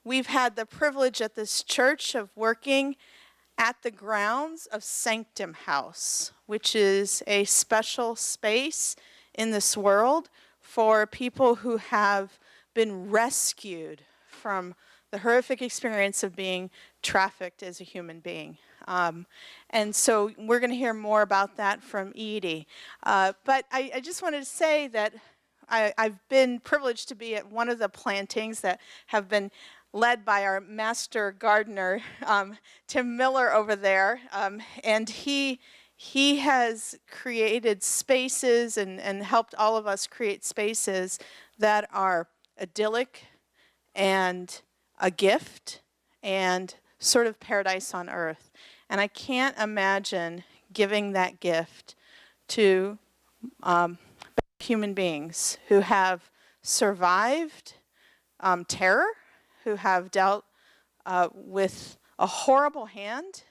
We've had the privilege at this church of working at the grounds of Sanctum House, which is a special space in this world for people who have been rescued from the horrific experience of being trafficked as a human being. And so we're going to hear more about that from Edie. But I just wanted to say that I've been privileged to be at one of the plantings that have been led by our master gardener, Tim Miller over there. And he has created spaces and helped all of us create spaces that are idyllic and a gift and sort of paradise on earth. And I can't imagine giving that gift to human beings who have survived terror, who have dealt with a horrible hand,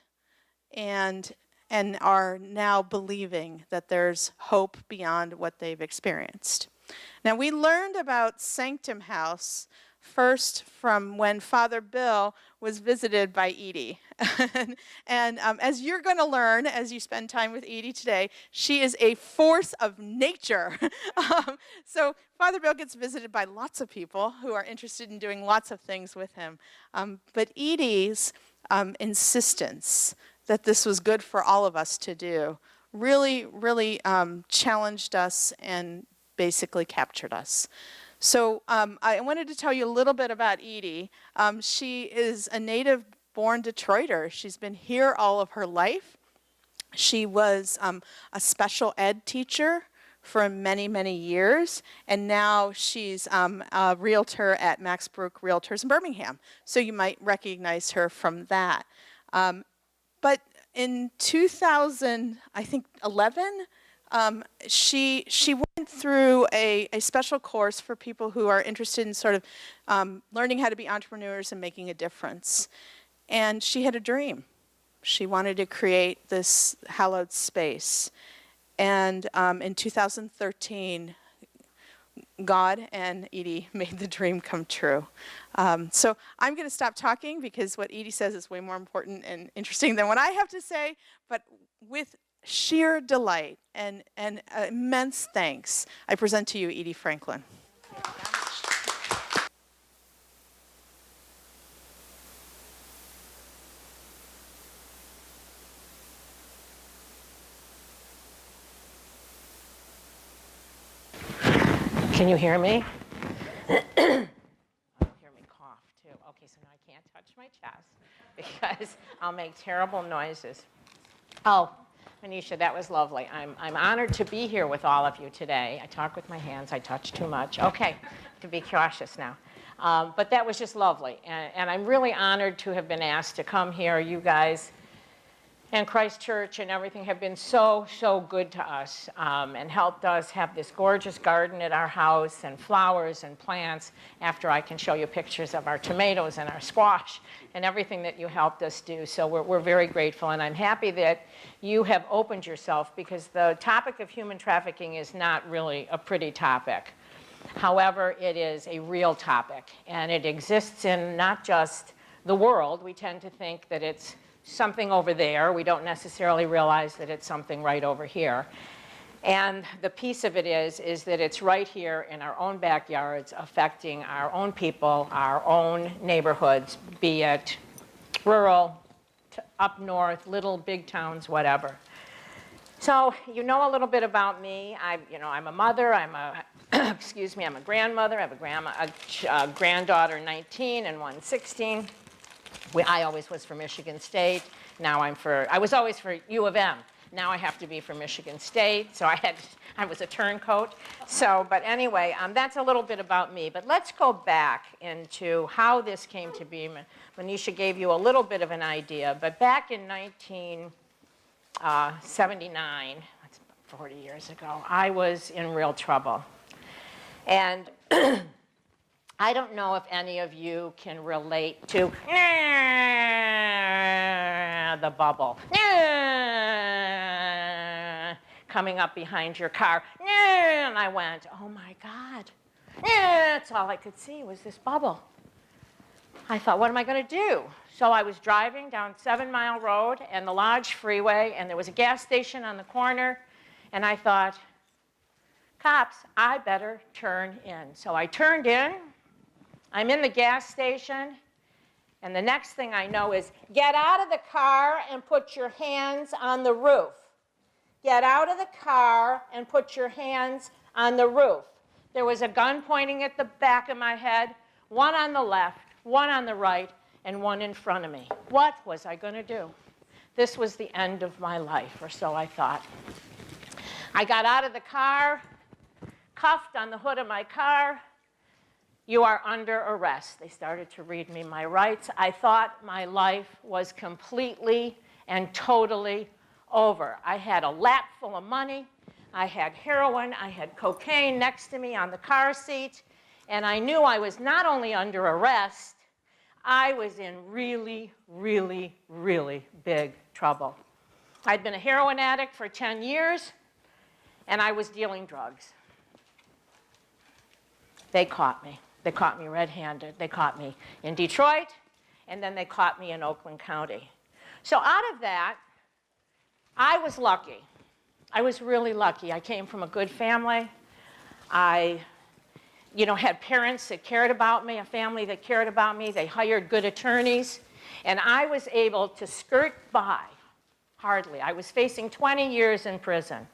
and are now believing that there's hope beyond what they've experienced. Now, we learned about Sanctum House first from when Father Bill was visited by Edie. and as you're going to learn as you spend time with Edie today, she is a force of nature. So Father Bill gets visited by lots of people who are interested in doing lots of things with him. But Edie's insistence that this was good for all of us to do really, really challenged us and basically captured us. So I wanted to tell you a little bit about Edie. She is a native-born Detroiter. She's been here all of her life. She was a special ed teacher for many, many years, and now she's a realtor at Max Brook Realtors in Birmingham. So you might recognize her from that. But in 2011, she went through a special course for people who are interested in sort of learning how to be entrepreneurs and making a difference. And she had a dream. She wanted to create this hallowed space. And in 2013, God and Edie made the dream come true. So I'm going to stop talking because what Edie says is way more important and interesting than what I have to say. But with sheer delight and immense thanks, I present to you Edie Franklin. Can you hear me? Hear me cough too. Okay, so now I can't touch my chest because I'll make terrible noises. Oh, Manisha, that was lovely. I'm honored to be here with all of you today. I talk with my hands. I touch too much. Okay, to be cautious now. But that was just lovely. And I'm really honored to have been asked to come here. You guys and Christ Church and everything have been so, so good to us and helped us have this gorgeous garden at our house and flowers and plants. After I can show you pictures of our tomatoes and our squash and everything that you helped us do. So we're very grateful, and I'm happy that you have opened yourself because the topic of human trafficking is not really a pretty topic. However, it is a real topic, and it exists in not just the world. We tend to think that it's something over there. We don't necessarily realize that it's something right over here. And the piece of it is that it's right here in our own backyards, affecting our own people, our own neighborhoods, be it rural, up north, little, big towns, whatever. So you know a little bit about me. I'm a mother. I'm a excuse me. I'm a grandmother. I have a granddaughter, 19, and one 16. I always was for Michigan State. Now I was always for U of M. Now I have to be for Michigan State. So I was a turncoat. So, but anyway, that's a little bit about me. But let's go back into how this came to be. Manisha gave you a little bit of an idea. But back in 1979, that's 40 years ago, I was in real trouble. And I don't know if any of you can relate to the bubble coming up behind your car. And I went, oh my God. That's all I could see was this bubble. I thought, what am I going to do? So I was driving down 7 Mile Road and the Lodge Freeway, and there was a gas station on the corner, and I thought, cops, I better turn in. So I turned in. I'm in the gas station, and the next thing I know is, get out of the car and put your hands on the roof. Get out of the car and put your hands on the roof. There was a gun pointing at the back of my head, one on the left, one on the right, and one in front of me. What was I going to do? This was the end of my life, or so I thought. I got out of the car, cuffed on the hood of my car. You are under arrest. They started to read me my rights. I thought my life was completely and totally over. I had a lap full of money. I had heroin. I had cocaine next to me on the car seat. And I knew I was not only under arrest, I was in really, really, really big trouble. I'd been a heroin addict for 10 years, and I was dealing drugs. They caught me. They caught me red-handed. They caught me in Detroit, and then they caught me in Oakland County. So out of that, I was lucky. I was really lucky. I came from a good family. I had parents that cared about me, a family that cared about me. They hired good attorneys. And I was able to skirt by, hardly. I was facing 20 years in prison.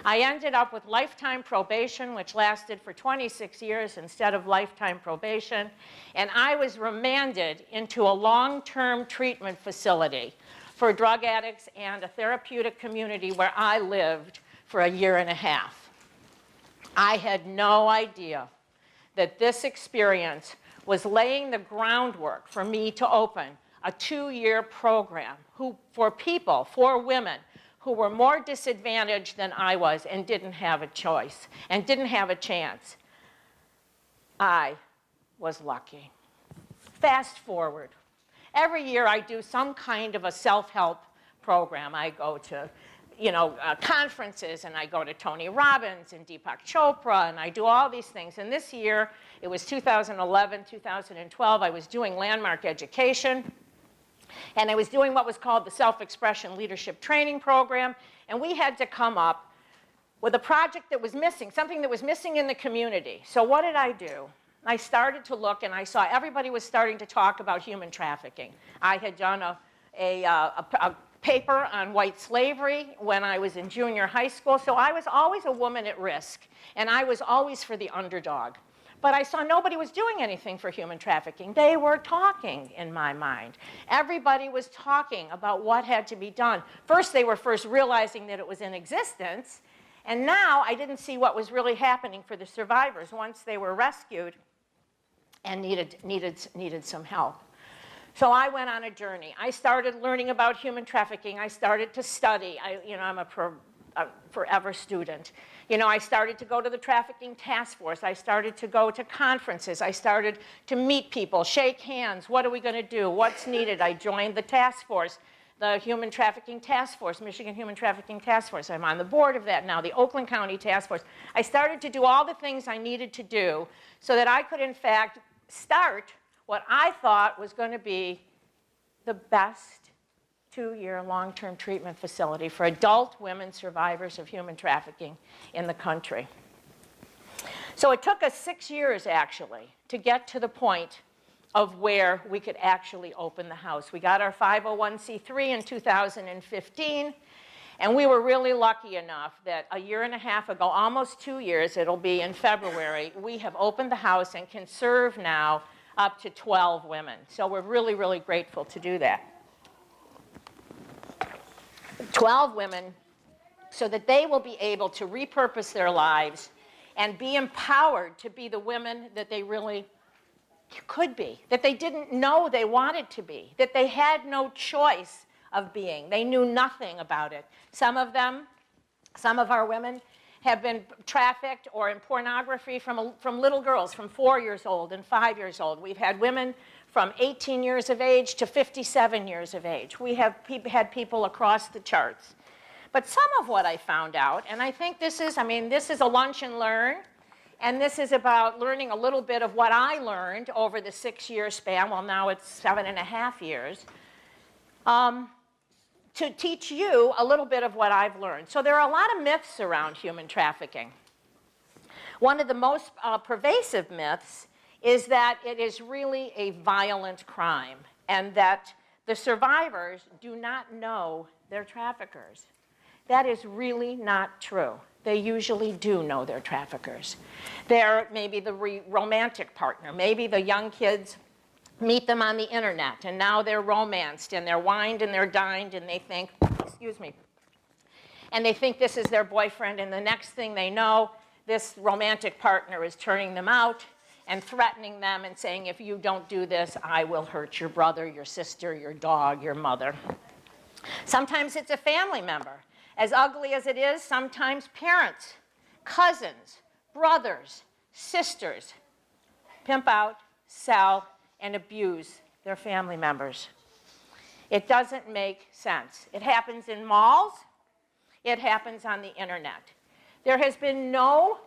I ended up with lifetime probation, which lasted for 26 years instead of lifetime probation. And I was remanded into a long-term treatment facility for drug addicts and a therapeutic community where I lived for 1.5 years. I had no idea that this experience was laying the groundwork for me to open a 2-year program for women who were more disadvantaged than I was and didn't have a choice and didn't have a chance. I was lucky. Fast forward. Every year I do some kind of a self-help program. I go to conferences, and I go to Tony Robbins and Deepak Chopra, and I do all these things. And this year, it was 2011, 2012, I was doing landmark education, and I was doing what was called the Self-Expression Leadership Training Program, and we had to come up with a project that was missing, something that was missing in the community. So what did I do? I started to look, and I saw everybody was starting to talk about human trafficking. I had done a paper on white slavery when I was in junior high school, so I was always a woman at risk, and I was always for the underdog. But I saw nobody was doing anything for human trafficking. They were talking in my mind. Everybody was talking about what had to be done. First, they were realizing that it was in existence, and now I didn't see what was really happening for the survivors once they were rescued and needed some help. So I went on a journey. I started learning about human trafficking. I started to study. I'm a forever student. I started to go to the trafficking task force. I started to go to conferences. I started to meet people, shake hands. What are we going to do? What's needed? I joined the task force, the Human Trafficking Task Force, Michigan Human Trafficking Task Force. I'm on the board of that now, the Oakland County Task Force. I started to do all the things I needed to do so that I could, in fact, start what I thought was going to be the best 2-year long-term treatment facility for adult women survivors of human trafficking in the country. So it took us 6 years, actually, to get to the point of where we could actually open the house. We got our 501c3 in 2015, and we were really lucky enough that 1.5 years ago, almost 2 years, it'll be in February, we have opened the house and can serve now up to 12 women. So we're really, really grateful to do that. 12 women so that they will be able to repurpose their lives and be empowered to be the women that they really could be, that they didn't know they wanted to be, that they had no choice of being. They knew nothing about it. Some of our women have been trafficked or in pornography from little girls, from 4 years old and 5 years old. We've had women from 18 years of age to 57 years of age. We have had people across the charts. But some of what I found out, and I think this is a lunch and learn, And this is about learning a little bit of what I learned over the 6-year span. Well, now it's 7.5 years. To teach you a little bit of what I've learned. So there are a lot of myths around human trafficking. One of the most pervasive myths is that it is really a violent crime and that the survivors do not know their traffickers. That is really not true. They usually do know their traffickers. They're maybe the romantic partner. Maybe the young kids meet them on the internet, and now they're romanced, and they're wined and they're dined, and they think, excuse me, and they think this is their boyfriend, and the next thing they know, this romantic partner is turning them out and threatening them and saying, if you don't do this, I will hurt your brother, your sister, your dog, your mother. Sometimes it's a family member. As ugly as it is, sometimes parents, cousins, brothers, sisters pimp out, sell, and abuse their family members. It doesn't make sense. It happens in malls. It happens on the internet. There has been no,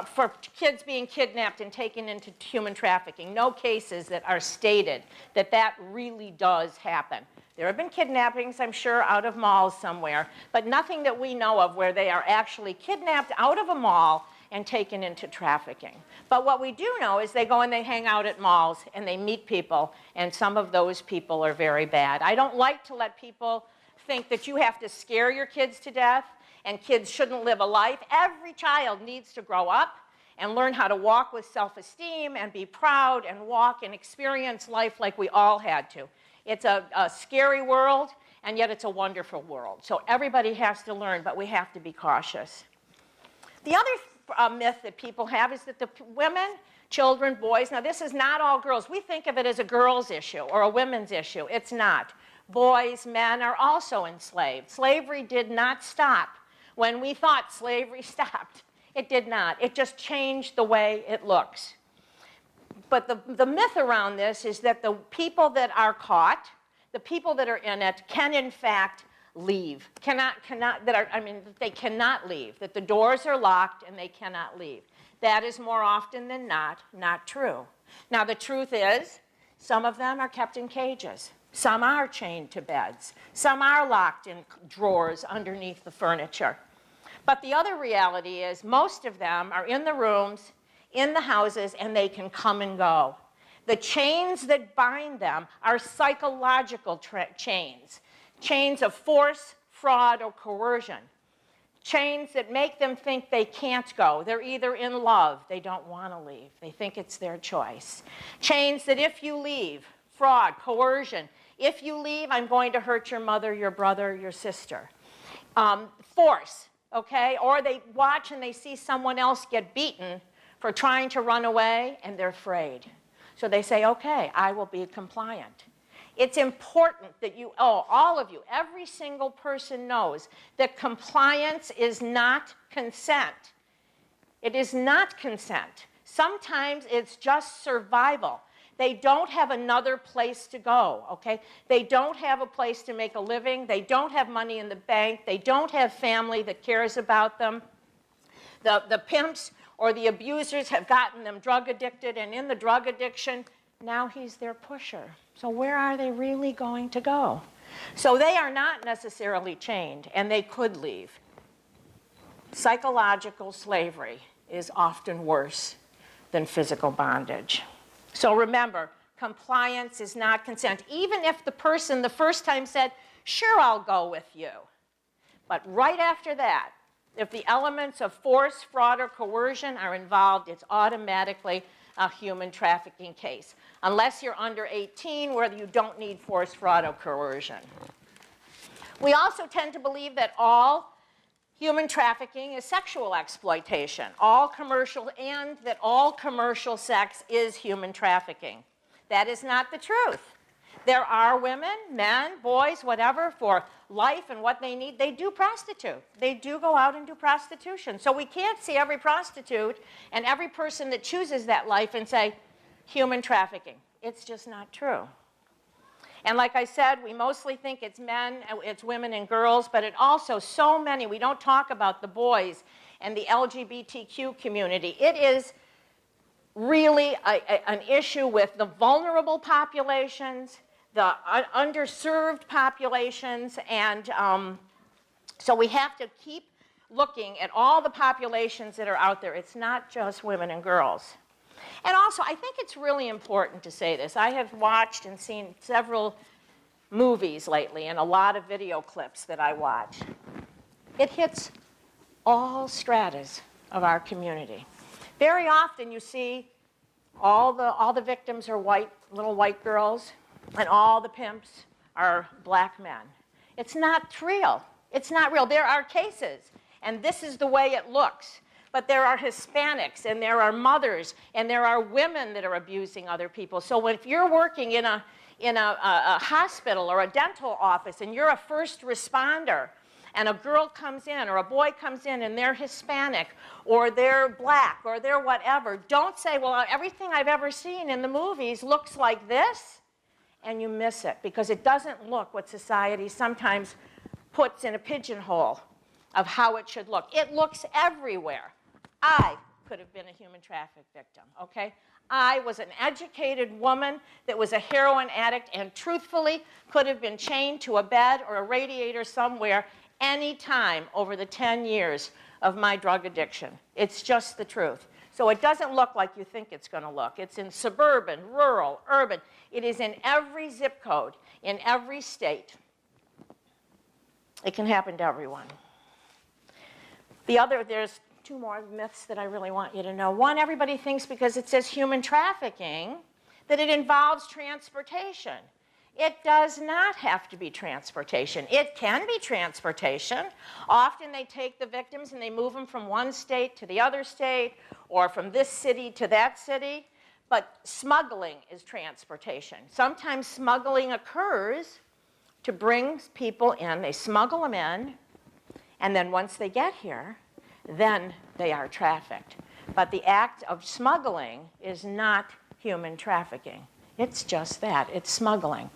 for kids being kidnapped and taken into human trafficking, no cases that are stated that that really does happen. There have been kidnappings, I'm sure, out of malls somewhere, but nothing that we know of where they are actually kidnapped out of a mall and taken into trafficking. But what we do know is they go and they hang out at malls and they meet people, and some of those people are very bad. I don't like to let people think that you have to scare your kids to death and kids shouldn't live a life. Every child needs to grow up and learn how to walk with self-esteem and be proud and walk and experience life like we all had to. It's a scary world, and yet it's a wonderful world. So everybody has to learn, but we have to be cautious. The other myth that people have is that the women, children, boys, now this is not all girls. We think of it as a girls' issue or a women's issue. It's not. Boys, men are also enslaved. Slavery did not stop when we thought slavery stopped. It did not. It just changed the way it looks. But the myth around this is that the people that are caught, the people that are in it, can in fact leave. They cannot leave. That the doors are locked and they cannot leave. That is more often than not true. Now the truth is, some of them are kept in cages. Some are chained to beds. Some are locked in drawers underneath the furniture. But the other reality is most of them are in the rooms, in the houses, and they can come and go. The chains that bind them are psychological chains. Chains of force, fraud, or coercion. Chains that make them think they can't go. They're either in love, they don't want to leave. They think it's their choice. Chains that if you leave, fraud, coercion, if you leave, I'm going to hurt your mother, your brother, your sister. Force, okay? Or they watch and they see someone else get beaten for trying to run away, and they're afraid. So they say, okay, I will be compliant. It's important that you, all of you, every single person knows that compliance is not consent. It is not consent. Sometimes it's just survival. They don't have another place to go, okay? They don't have a place to make a living. They don't have money in the bank. They don't have family that cares about them. The pimps or the abusers have gotten them drug addicted, and in the drug addiction, now he's their pusher. So where are they really going to go? So they are not necessarily chained, and they could leave. Psychological slavery is often worse than physical bondage. So remember, compliance is not consent. Even if the person the first time said, sure, I'll go with you. But right after that, if the elements of force, fraud, or coercion are involved, it's automatically a human trafficking case, unless you're under 18, where you don't need force, fraud, or coercion. We also tend to believe that all human trafficking is sexual exploitation, and that all commercial sex is human trafficking. That is not the truth. There are women, men, boys, whatever, for life and what they need, they do prostitute. They do go out and do prostitution. So we can't see every prostitute and every person that chooses that life and say, human trafficking. It's just not true. And like I said, we mostly think it's men, it's women and girls, but it also, so many, we don't talk about the boys and the LGBTQ community. It is really an issue with the vulnerable populations, the underserved populations, and so we have to keep looking at all the populations that are out there. It's not just women and girls. And also, I think it's really important to say this. I have watched and seen several movies lately and a lot of video clips that I watch. It hits all stratas of our community. Very often you see all the victims are little white girls, and all the pimps are black men. It's not real. It's not real. There are cases, and this is the way it looks. But there are Hispanics, and there are mothers, and there are women that are abusing other people. So if you're working in a hospital or a dental office, and you're a first responder, and a girl comes in or a boy comes in and they're Hispanic or they're black or they're whatever, don't say, well, everything I've ever seen in the movies looks like this, and you miss it, because it doesn't look what society sometimes puts in a pigeonhole of how it should look. It looks everywhere. I could have been a human traffic victim, okay? I was an educated woman that was a heroin addict and truthfully could have been chained to a bed or a radiator somewhere any time over the 10 years of my drug addiction. It's just the truth. So it doesn't look like you think it's going to look. It's in suburban, rural, urban. It is in every zip code, in every state. It can happen to everyone. There's two more myths that I really want you to know. One, everybody thinks because it says human trafficking that it involves transportation. It does not have to be transportation. It can be transportation. Often they take the victims and they move them from one state to the other state or from this city to that city. But smuggling is transportation. Sometimes smuggling occurs to bring people in. They smuggle them in, and then once they get here, then they are trafficked. But the act of smuggling is not human trafficking. It's just that. It's smuggling.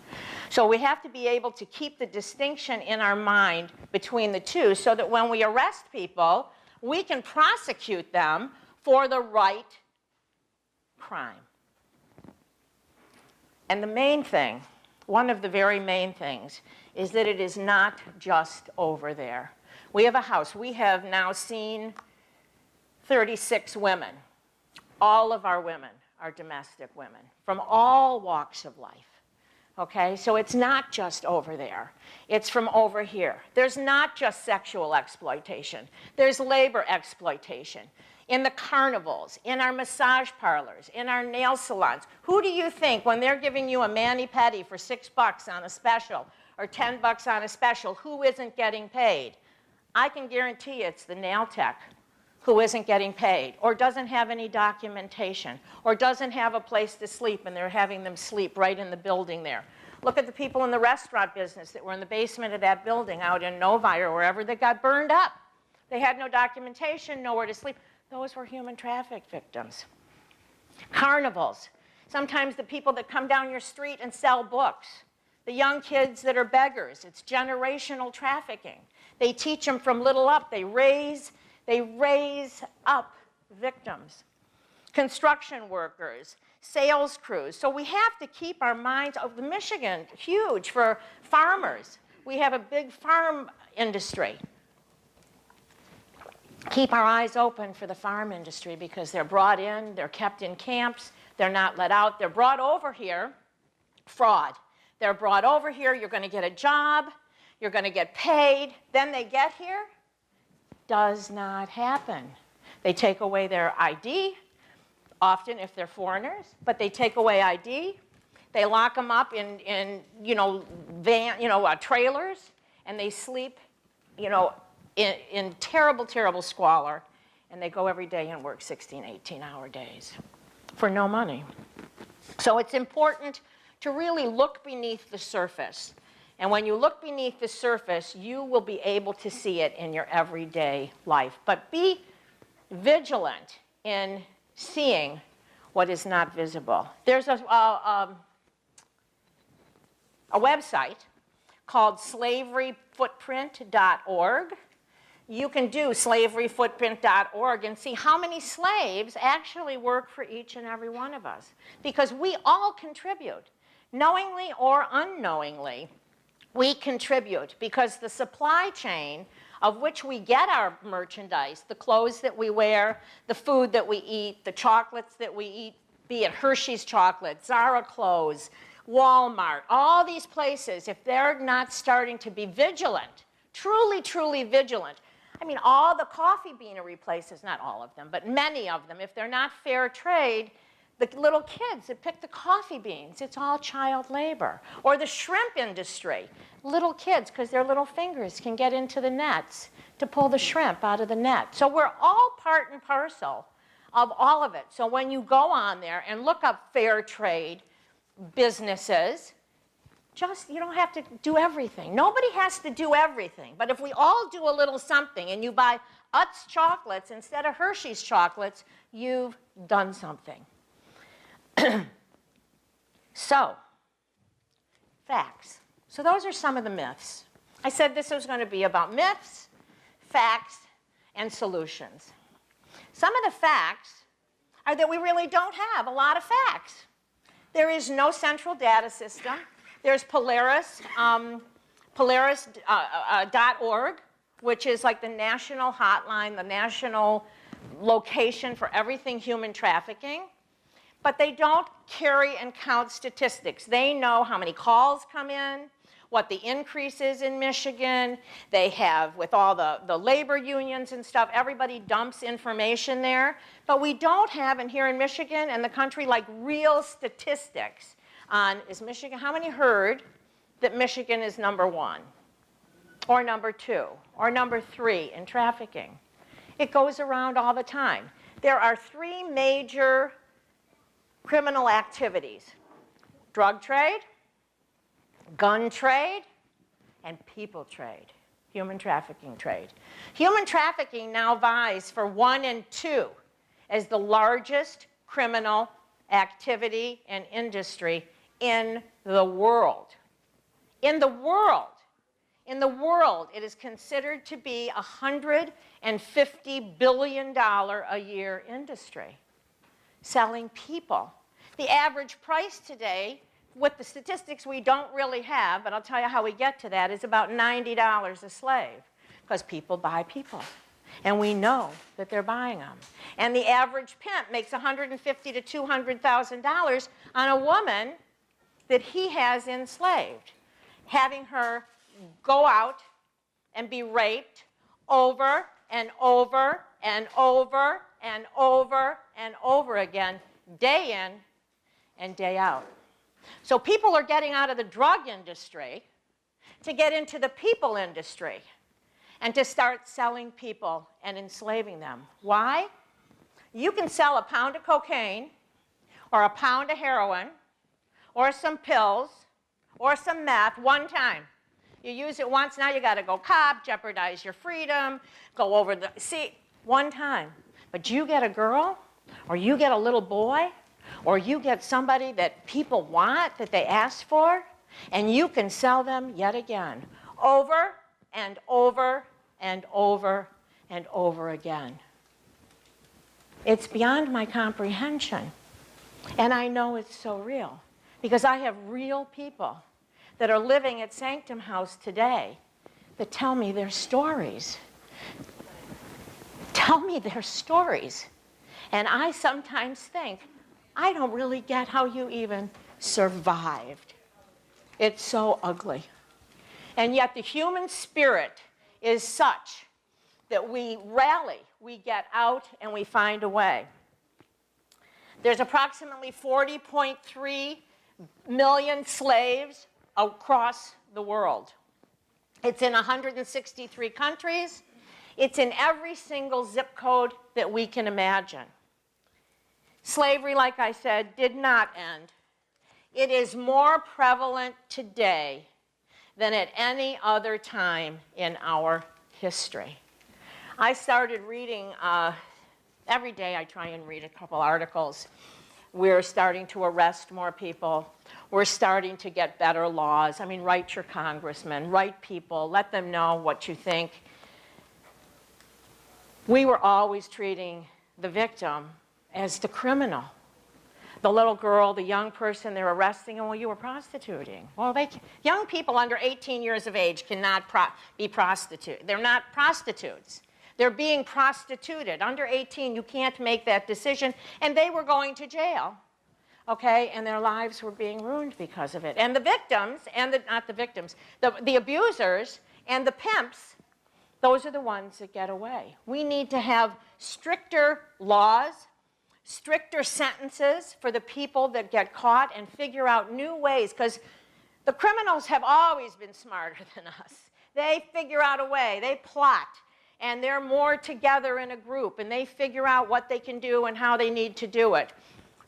So we have to be able to keep the distinction in our mind between the two so that when we arrest people, we can prosecute them for the right crime. And the main thing, one of the very main things, is that it is not just over there. We have a house. We have now seen 36 women. All of our women are domestic women from all walks of life. Okay, so it's not just over there. It's from over here. There's not just sexual exploitation. There's labor exploitation. In the carnivals, in our massage parlors, in our nail salons. Who do you think, when they're giving you a mani-pedi for $6 on a special or $10 on a special, who isn't getting paid? I can guarantee you it's the nail tech who isn't getting paid or doesn't have any documentation or doesn't have a place to sleep and they're having them sleep right in the building there. Look at the people in the restaurant business that were in the basement of that building out in Novi or wherever that got burned up. They had no documentation, nowhere to sleep. Those were human traffic victims. Carnivals. Sometimes the people that come down your street and sell books. The young kids that are beggars. It's generational trafficking. They teach them from little up. They raise up victims. Construction workers, sales crews. So we have to keep our minds, Michigan, huge for farmers. We have a big farm industry. Keep our eyes open for the farm industry because they're brought in, they're kept in camps, they're not let out. They're brought over here, fraud. They're brought over here, you're going to get a job, you're going to get paid. Then they get here. Does not happen. They take away their ID, often if they're foreigners, but they take away ID. They lock them up in trailers, and they sleep, in terrible, terrible squalor, and they go every day and work 16, 18-hour days for no money. So it's important to really look beneath the surface. And when you look beneath the surface, you will be able to see it in your everyday life. But be vigilant in seeing what is not visible. There's a a website called slaveryfootprint.org. You can do slaveryfootprint.org and see how many slaves actually work for each and every one of us. Because we all contribute, knowingly or unknowingly. We contribute because the supply chain of which we get our merchandise, the clothes that we wear, the food that we eat, the chocolates that we eat, be it Hershey's chocolate, Zara clothes, Walmart, all these places, if they're not starting to be vigilant, truly, truly vigilant, I mean, all the coffee beanery places, not all of them, but many of them, if they're not fair trade, the little kids that pick the coffee beans, it's all child labor. Or the shrimp industry, little kids, because their little fingers can get into the nets to pull the shrimp out of the net. So we're all part and parcel of all of it. So when you go on there and look up fair trade businesses, you don't have to do everything. Nobody has to do everything. But if we all do a little something and you buy Utz chocolates instead of Hershey's chocolates, you've done something. So, facts. So those are some of the myths. I said this was going to be about myths, facts, and solutions. Some of the facts are that we really don't have a lot of facts. There is no central data system. There's Polaris.org, which is like the national hotline, the national location for everything human trafficking. But they don't carry and count statistics. They know how many calls come in, what the increase is in Michigan. They have, with all the labor unions and stuff, everybody dumps information there. But we don't have, and here in Michigan and the country, like real statistics on, is Michigan, how many heard that Michigan is number 1, or number 2, or number 3 in trafficking? It goes around all the time. There are 3 major criminal activities: drug trade, gun trade, and people trade, human trafficking trade. Human trafficking now vies for 1 and 2 as the largest criminal activity and industry in the world. In the world. In the world, it is considered to be a $150 billion a year industry. Selling people. The average price today, with the statistics we don't really have, but I'll tell you how we get to that, is about $90 a slave, because people buy people. And we know that they're buying them. And the average pimp makes $150,000 to $200,000 on a woman that he has enslaved, having her go out and be raped over and over and over and over and over again, day in and day out. So people are getting out of the drug industry to get into the people industry and to start selling people and enslaving them. Why? You can sell a pound of cocaine or a pound of heroin or some pills or some meth one time. You use it once, now you got to go cop, jeopardize your freedom, go over the sea, one time. But you get a girl, or you get a little boy, or you get somebody that people want, that they ask for, and you can sell them yet again, over and over and over and over again. It's beyond my comprehension. And I know it's so real, because I have real people that are living at Sanctum House today that tell me their stories. Tell me their stories. And I sometimes think, I don't really get how you even survived. It's so ugly. And yet the human spirit is such that we rally, we get out, and we find a way. There's approximately 40.3 million slaves across the world. It's in 163 countries. It's in every single zip code that we can imagine. Slavery, like I said, did not end. It is more prevalent today than at any other time in our history. I started reading, every day I try and read a couple articles. We're starting to arrest more people. We're starting to get better laws. I mean, write your congressman, write people, let them know what you think. We were always treating the victim as the criminal. The little girl, the young person they're arresting, and well, you were prostituting. Well, young people under 18 years of age cannot be prostitutes. They're not prostitutes. They're being prostituted. Under 18, you can't make that decision, and they were going to jail, okay? And their lives were being ruined because of it. And the victims, and not the victims, the abusers and the pimps, those are the ones that get away. We need to have stricter laws, stricter sentences for the people that get caught, and figure out new ways, because the criminals have always been smarter than us. They figure out a way, they plot, and they're more together in a group, and they figure out what they can do and how they need to do it.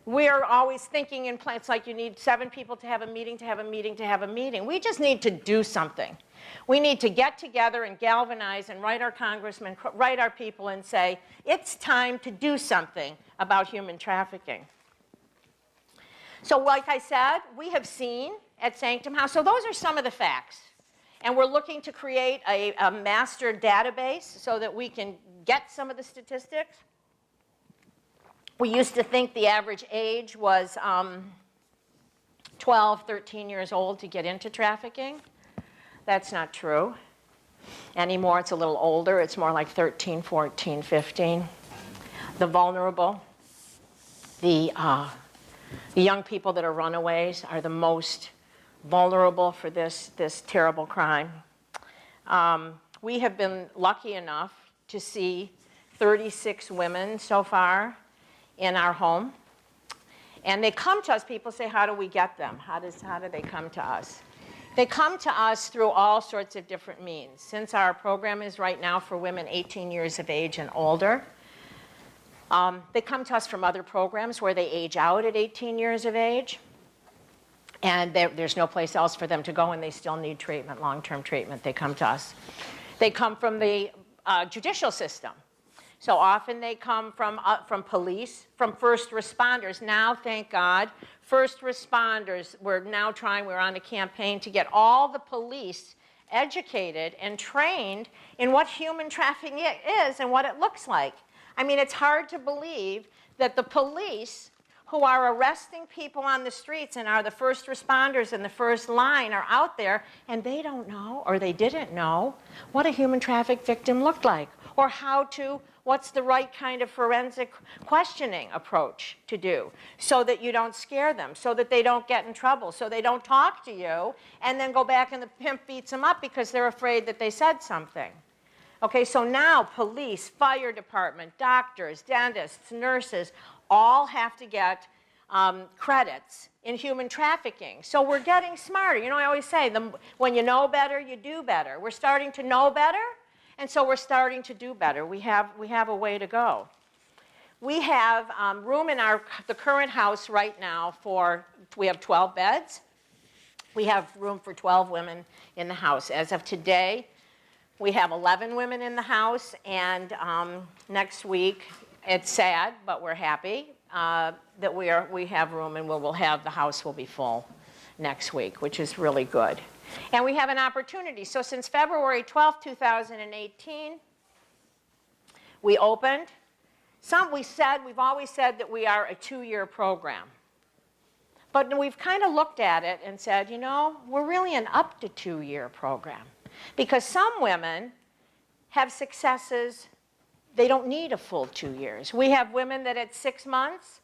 We're always thinking in plans, like you need 7 people to have a meeting, to have a meeting, to have a meeting. We just need to do something. We need to get together and galvanize and write our congressmen, write our people and say, it's time to do something about human trafficking. So like I said, we have seen at Sanctum House, so those are some of the facts. And we're looking to create a master database so that we can get some of the statistics. We used to think the average age was 12, 13 years old to get into trafficking. That's not true. Anymore, it's a little older. It's more like 13, 14, 15. The vulnerable, the young people that are runaways are the most vulnerable for this terrible crime. We have been lucky enough to see 36 women so far in our home. And they come to us, people say, how do we get them? How do they come to us? They come to us through all sorts of different means. Since our program is right now for women 18 years of age and older, they come to us from other programs where they age out at 18 years of age. And there's no place else for them to go, and they still need treatment, long-term treatment. They come to us. They come from the judicial system. So often they come from police, from first responders. Now, thank God, first responders, we're on a campaign to get all the police educated and trained in what human trafficking is and what it looks like. I mean, it's hard to believe that the police who are arresting people on the streets and are the first responders in the first line are out there, and they don't know, or they didn't know, what a human traffic victim looked like, or what's the right kind of forensic questioning approach to do so that you don't scare them, so that they don't get in trouble, so they don't talk to you and then go back and the pimp beats them up because they're afraid that they said something. Okay, so now police, fire department, doctors, dentists, nurses, all have to get credits in human trafficking. So we're getting smarter. You know, I always say, when you know better, you do better. We're starting to know better, and so we're starting to do better. We have a way to go. We have room in the current house right now we have 12 beds. We have room for 12 women in the house. As of today, we have 11 women in the house, and next week, it's sad, but we're happy that we have room, and the house will be full next week, which is really good. And we have an opportunity. So since February 12, 2018, we opened. We've always said that we are a 2-year program. But we've kind of looked at it and said, you know, we're really an up to 2-year program. Because some women have successes, they don't need a full 2 years. We have women that at 6 months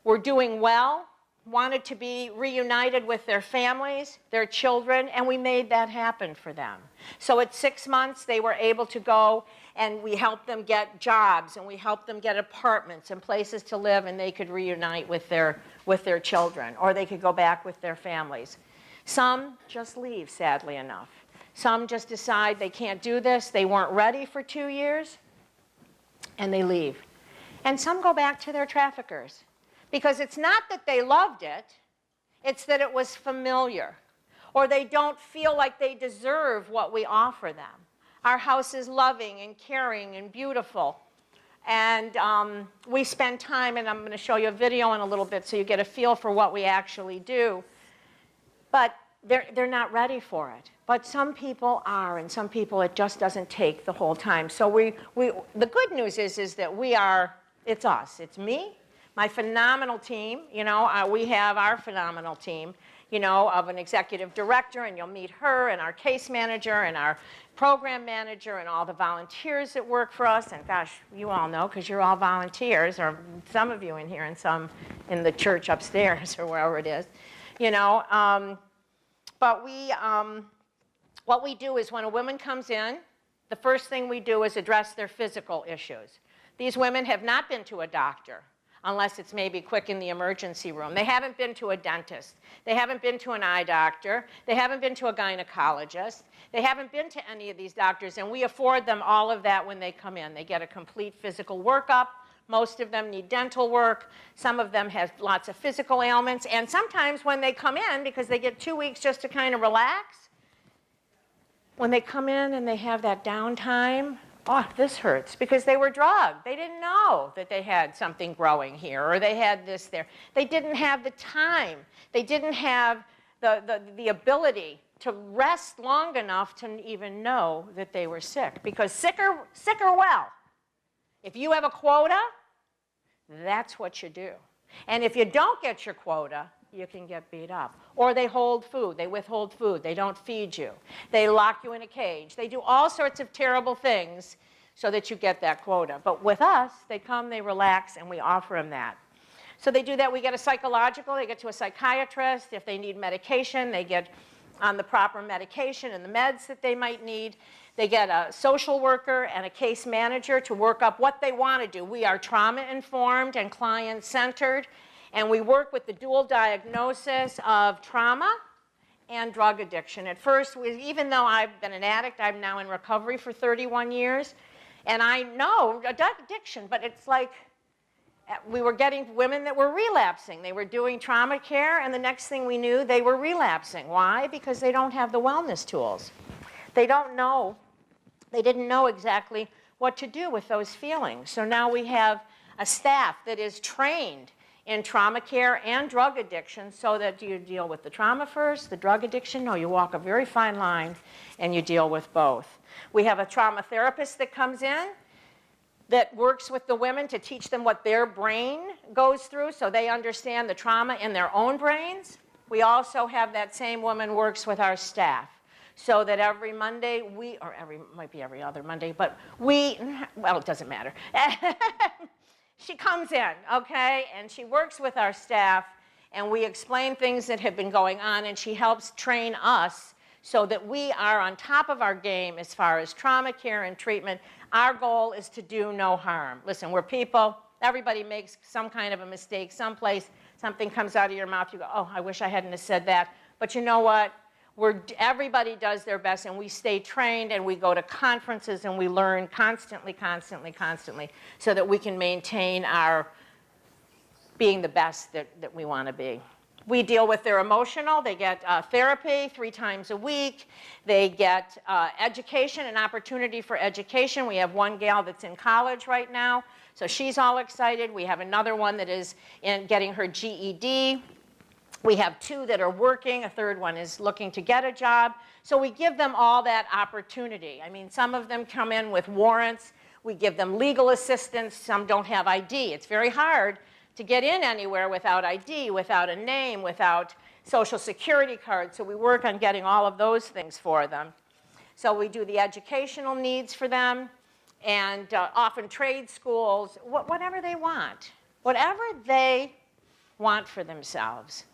were doing well, wanted to be reunited with their families, their children, and we made that happen for them. So at 6 months, they were able to go, and we helped them get jobs, and we helped them get apartments and places to live, and they could reunite with their children, or they could go back with their families. Some just leave, sadly enough. Some just decide they can't do this, they weren't ready for 2 years, and they leave. And some go back to their traffickers. Because it's not that they loved it, it's that it was familiar. Or they don't feel like they deserve what we offer them. Our house is loving and caring and beautiful. And we spend time, and I'm going to show you a video in a little bit so you get a feel for what we actually do. But they're not ready for it. But some people are, and some people it just doesn't take the whole time. So the good news is that it's us. It's me, my phenomenal team. You know, we have our phenomenal team, you know, of an executive director, and you'll meet her, and our case manager, and our program manager, and all the volunteers that work for us. And gosh, you all know, because you're all volunteers, or some of you in here, and some in the church upstairs, or wherever it is, you know. But what we do is when a woman comes in, the first thing we do is address their physical issues. These women have not been to a doctor, unless it's maybe quick in the emergency room. They haven't been to a dentist. They haven't been to an eye doctor. They haven't been to a gynecologist. They haven't been to any of these doctors, and we afford them all of that when they come in. They get a complete physical workup. Most of them need dental work. Some of them have lots of physical ailments. And sometimes when they come in, because they get 2 weeks just to kind of relax, when they come in and they have that downtime, oh, this hurts, because they were drugged. They didn't know that they had something growing here, or they had this there. They didn't have the time. They didn't have the ability to rest long enough to even know that they were sick. Because sick or well, if you have a quota, that's what you do. And if you don't get your quota, you can get beat up. Or they hold food. They withhold food. They don't feed you. They lock you in a cage. They do all sorts of terrible things so that you get that quota. But with us, they come, they relax, and we offer them that. So they do that. We get a psychological. They get to a psychiatrist. If they need medication, they get on the proper medication and the meds that they might need. They get a social worker and a case manager to work up what they want to do. We are trauma-informed and client-centered, and we work with the dual diagnosis of trauma and drug addiction. At first, even though I've been an addict, I'm now in recovery for 31 years, and I know addiction, but it's like we were getting women that were relapsing. They were doing trauma care, and the next thing we knew, they were relapsing. Why? Because they don't have the wellness tools. They don't know. They didn't know exactly what to do with those feelings. So now we have a staff that is trained in trauma care and drug addiction, so that you deal with the trauma first, the drug addiction. No, you walk a very fine line and you deal with both. We have a trauma therapist that comes in that works with the women to teach them what their brain goes through so they understand the trauma in their own brains. We also have that same woman works with our staff, so that every Monday might be every other Monday, but well, it doesn't matter. She comes in, okay, and she works with our staff, and we explain things that have been going on, and she helps train us so that we are on top of our game as far as trauma care and treatment. Our goal is to do no harm. Listen, we're people. Everybody makes some kind of a mistake someplace. Something comes out of your mouth. You go, oh, I wish I hadn't have said that. But you know what? Everybody does their best, and we stay trained, and we go to conferences, and we learn constantly, so that we can maintain our being the best that we want to be. We deal with their emotional. They get therapy 3 times a week. They get education, an opportunity for education. We have one gal that's in college right now, so she's all excited. We have another one that is getting her GED. We have 2 that are working. A 3rd one is looking to get a job. So we give them all that opportunity. I mean, some of them come in with warrants. We give them legal assistance. Some don't have ID. It's very hard to get in anywhere without ID, without a name, without social security card. So we work on getting all of those things for them. So we do the educational needs for them, and often trade schools, whatever they want. Whatever they want for themselves,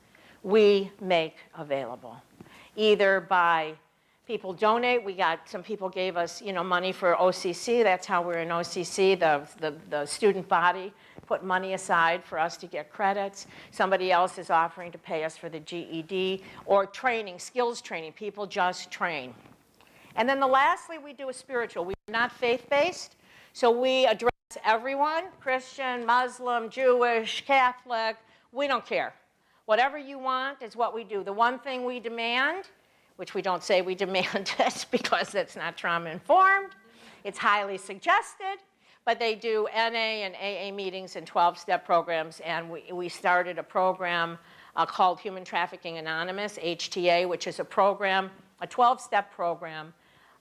we make available. Either by people donate. Some people gave us, money for OCC. That's how we're in OCC. The student body put money aside for us to get credits. Somebody else is offering to pay us for the GED, or training, skills training. People just train. And then lastly, we do a spiritual. We're not faith-based, so we address everyone, Christian, Muslim, Jewish, Catholic. We don't care. Whatever you want is what we do. The one thing we demand, which we don't say we demand it because it's not trauma-informed, it's highly suggested, but they do NA and AA meetings and 12-step programs, and we started a program called Human Trafficking Anonymous, HTA, which is a program, a 12-step program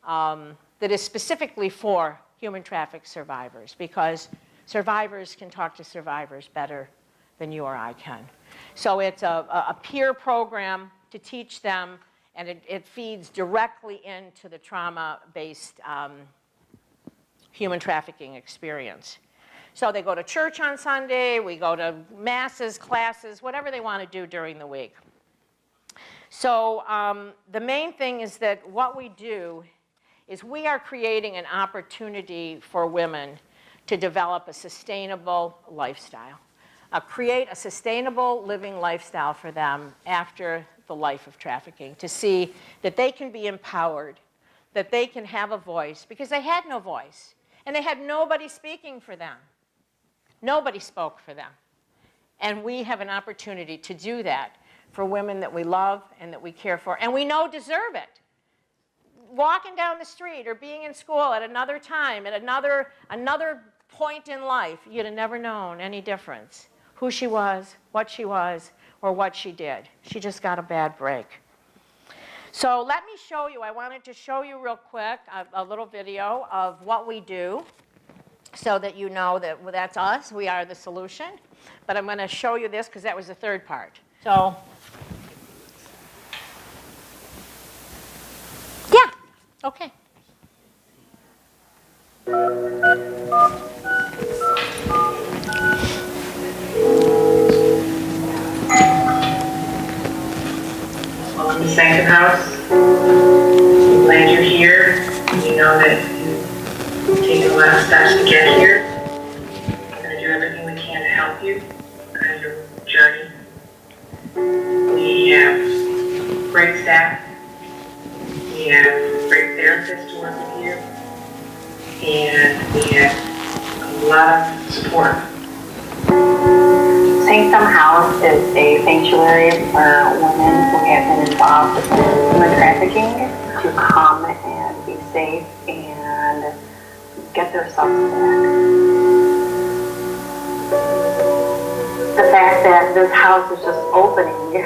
that is specifically for human traffic survivors, because survivors can talk to survivors better than you or I can. So it's a peer program to teach them, and it feeds directly into the trauma-based human trafficking experience. So they go to church on Sunday, we go to masses, classes, whatever they want to do during the week. So the main thing is that what we do is we are creating an opportunity for women to develop a sustainable lifestyle, create a sustainable living lifestyle for them after the life of trafficking, to see that they can be empowered, that they can have a voice, because they had no voice, and they had nobody speaking for them. Nobody spoke for them. And we have an opportunity to do that for women that we love and that we care for, and we know deserve it. Walking down the street or being in school at another time, at another point in life, you'd have never known any difference. Who she was, or what she did. She just got a bad break. So let me show you, I wanted to show you real quick a little video of what we do so that you know that that's us, we are the solution. But I'm going to show you this because that was the third part. So, yeah, okay. Welcome to Sanctum House. I'm glad you're here. You know that you've taken a lot of steps to get here. We're going to do everything we can to help you on your journey. We have great staff. We have great therapists to work with you. And we have a lot of support. Sanctum House is a sanctuary for women who have been involved in human trafficking to come and be safe and get their self back. The fact that this house is just opening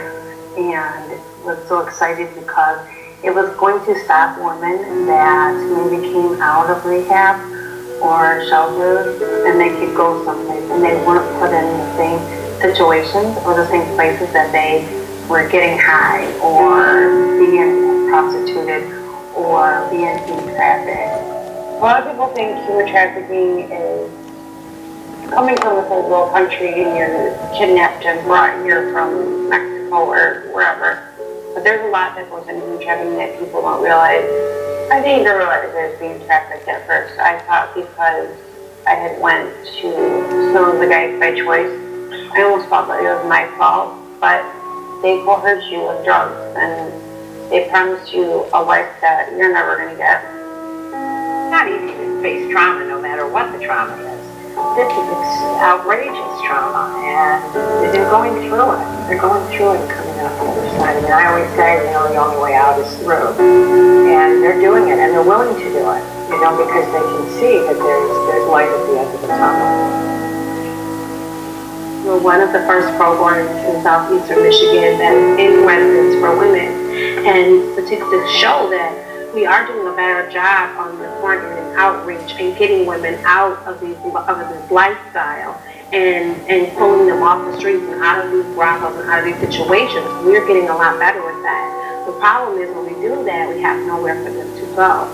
and was so excited because it was going to stop women that maybe came out of rehab or shelter and they could go someplace and they weren't put in the same situations or the same places that they were getting high or being prostituted or being trafficked. A lot of people think human trafficking is coming from a third world country and you're kidnapped and brought here from Mexico or wherever. But there's a lot that goes into human trafficking that people don't realize. I didn't even realize I was being trafficked at first. I thought because I had went to some of the guys by choice, I almost felt like it was my fault, but they coerce you with drugs and they promise you a life that you're never going to get. It's not easy to face trauma no matter what the trauma is. It's outrageous trauma and they're going through it. They're going through it and coming out the other side. I mean, I always say, the only way out is through. And they're doing it and they're willing to do it, because they can see that there's light at the end of the tunnel. We're one of the first programs in southeastern Michigan that is in residence for women, and to show that we are doing a better job on the front end and outreach and getting women out of this lifestyle and pulling them off the streets and out of these brothels and out of these situations. We're getting a lot better with that. The problem is when we do that, we have nowhere for them to go.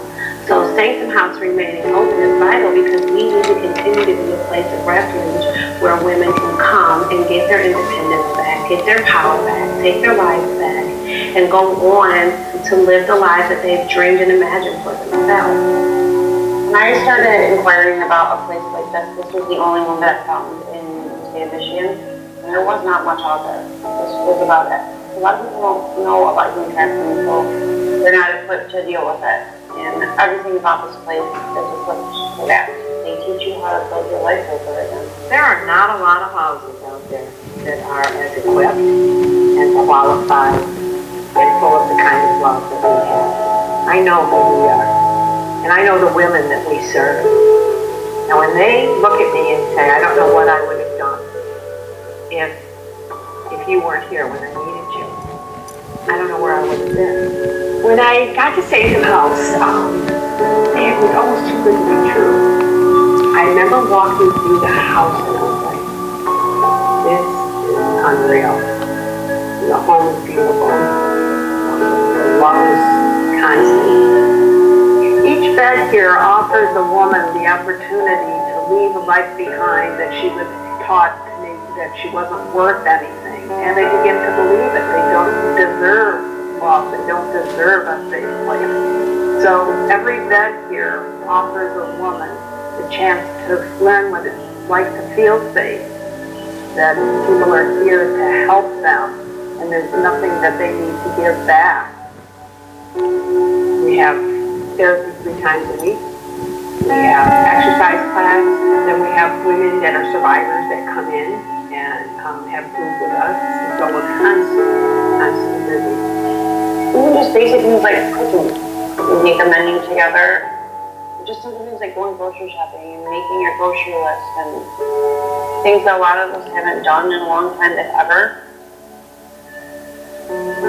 So Sanctum House remaining open is vital because we need to continue to be a place of refuge where women can come and get their independence back, get their power back, take their lives back, and go on to live the lives that they've dreamed and imagined for themselves. When I started inquiring about a place like this was the only one that I found in the state of Michigan, and there was not much out there. This was about it. A lot of people don't know about human trafficking, so they're not equipped to deal with it. And everything about this place is equipped for that. They teach you how to build your life over again. There are not a lot of houses out there that are as equipped and qualified and full of the kind of love that we have. I know who we are, and I know the women that we serve. Now when they look at me and say, I don't know what I would have done if you you weren't here when I needed you. I don't know where I would have been. When I got to Sanctum House, it was almost too good to be true. I remember walking through the house and I was like, this is unreal. The home is beautiful. The love is constant. Each bed here offers a woman the opportunity to leave a life behind that she was taught that she wasn't worth anything. And they begin to believe it. They don't deserve love. They don't deserve a safe place. So every bed here offers a woman the chance to learn what it's like to feel safe. That people are here to help them. And there's nothing that they need to give back. We have therapy 3 times a week. We have exercise class. Then we have women that are survivors that come in and have food with us. So we're constantly busy. Even just basic things like cooking. We make a menu together. Just simple things like going grocery shopping and making your grocery list and things that a lot of us haven't done in a long time, if ever.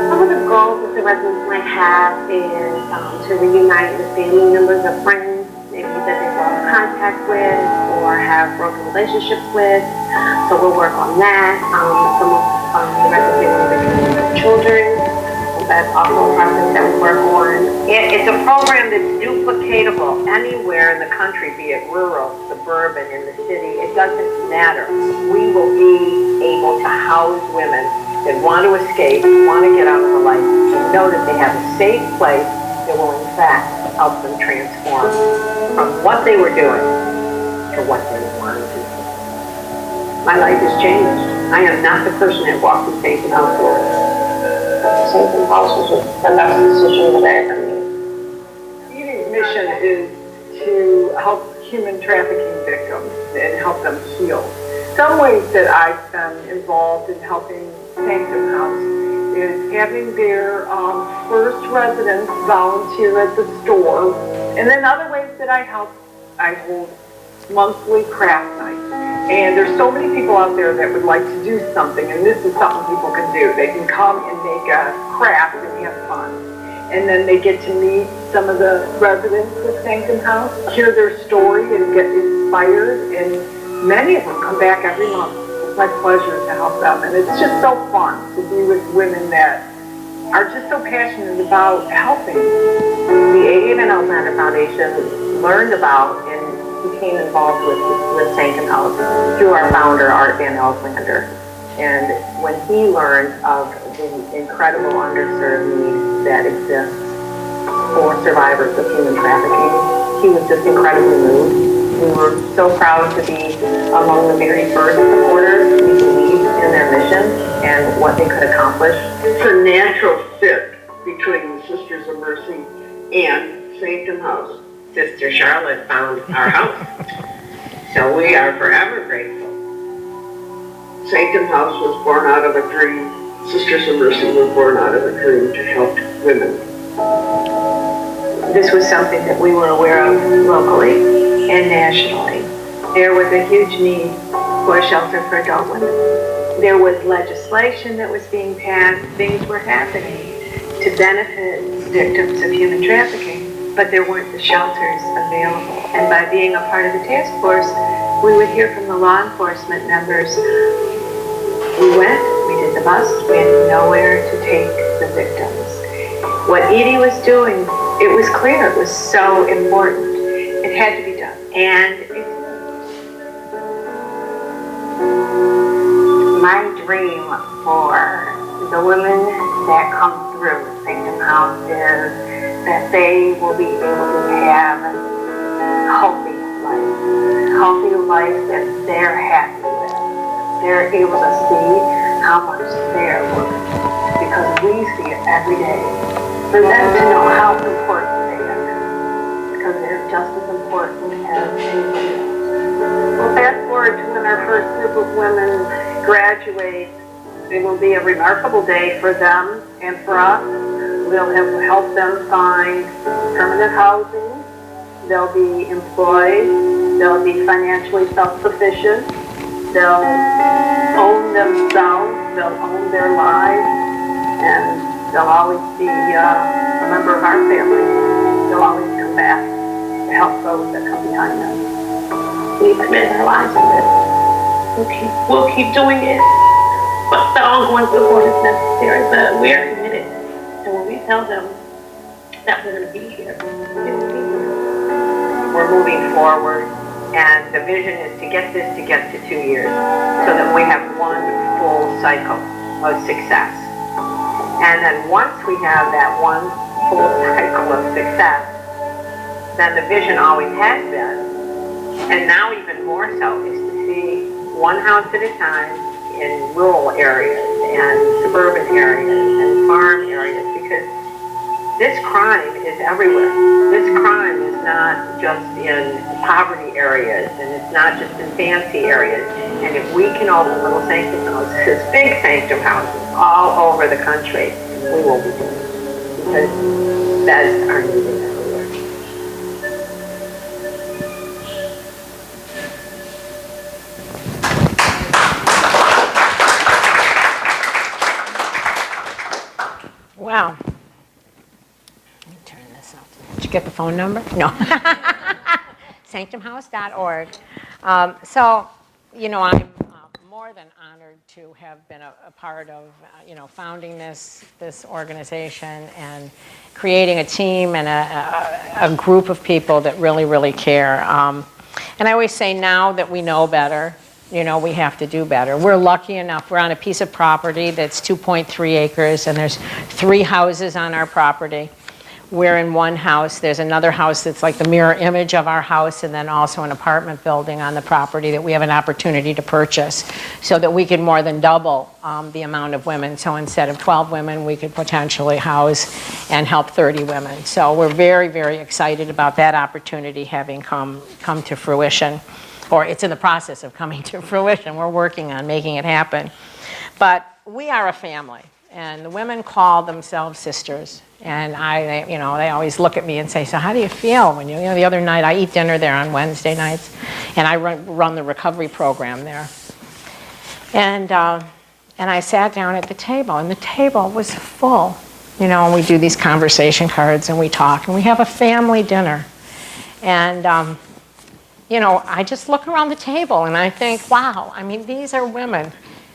Some of the goals that the residents might have is to reunite with family members or friends, maybe that they've lost contact with or have broken relationships with. So we'll work on that. Some of the residents may want to reconnect with children. That's also a process that we work on. It's a program that's duplicatable anywhere in the country, be it rural, suburban, in the city. It doesn't matter. We will be able to house women that want to escape, want to get out of the life, and know that they have a safe place that will in fact help them transform from what they were doing to what they want to do. My life has changed. I am not the person that walked in Sanctum House doors. Sanctum House was the best decision today for me. ED's mission is to help human trafficking victims and help them heal. Some ways that I've been involved in helping Sanctum House is having their first residents volunteer at the store. And then other ways that I help, I hold monthly craft nights. And there's so many people out there that would like to do something, and this is something people can do. They can come and make a craft and have fun. And then they get to meet some of the residents of Sanctum House, hear their story and get inspired, and many of them come back every month. It's my pleasure to help them, and it's just so fun to be with women that are just so passionate about helping. The 88 and Alexander Foundation learned about and became involved with Sanctum House through our founder, Art Van Alexander. And when he learned of the incredible underserved need that exists for survivors of human trafficking, he was just incredibly moved. We were so proud to be among the very first supporters. We believed in their mission and what they could accomplish. It's a natural fit between the Sisters of Mercy and Sanctum House. Sister Charlotte found our house. So we are forever grateful. Sanctum House was born out of a dream. Sisters of Mercy were born out of a dream to help women. This was something that we were aware of locally and nationally. There was a huge need for a shelter for adult women. There was legislation that was being passed. Things were happening to benefit victims of human trafficking. But there weren't the shelters available. And by being a part of the task force, we would hear from the law enforcement members. We went, we did the bust, we had nowhere to take the victims. What Edie was doing, it was clear, it was so important. It had to be done. And My dream for the women that come through Sanctum House is that they will be able to have a healthy life that they're happy with. They're able to see how much they're worth because we see it every day. For them to know how important they are because they're just as important as anybody else. Well, fast forward to when our first group of women graduate. It will be a remarkable day for them and for us. We'll have helped them find permanent housing. They'll be employed. They'll be financially self-sufficient. They'll own themselves, they'll own their lives, and they'll always be a member of our family. They'll always come back to help those that come behind them. We commit our lives to this. We'll keep doing it, but the ongoing support is necessary, but we are committed. And when we tell them that we're going to be here, they will be here. We're moving forward, and the vision is to get this to 2 years, so that we have one full cycle of success. And then once we have that one full cycle of success, then the vision always has been, and now even more so, is to see one house at a time in rural areas and suburban areas and farm areas, because this crime is everywhere. This crime is not just in poverty areas, and it's not just in fancy areas. And if we can open little sanctum houses, big sanctum houses all over the country, we will be doing it, because beds are needed everywhere. Wow. Let me turn this up. Did you get the phone number? No. sanctumhouse.org. So, you know, I'm more than honored to have been a part of, you know, founding this organization and creating a team and a group of people that really, really care. And I always say, now that we know better, you know, we have to do better. We're lucky enough, we're on a piece of property that's 2.3 acres, and there's 3 houses on our property. We're in one house. There's another house that's like the mirror image of our house, and then also an apartment building on the property that we have an opportunity to purchase, so that we could more than double the amount of women. So instead of 12 women, we could potentially house and help 30 women. So we're very, very excited about that opportunity having come to fruition. Or it's in the process of coming to fruition. We're working on making it happen. But we are a family, and the women call themselves sisters. And they always look at me and say, so how do you feel when you know, the other night I eat dinner there on Wednesday nights, and I run the recovery program there. And I sat down at the table, and the table was full. You know, and we do these conversation cards, and we talk, and we have a family dinner. And you know, I just look around the table and I think, wow, I mean, these are women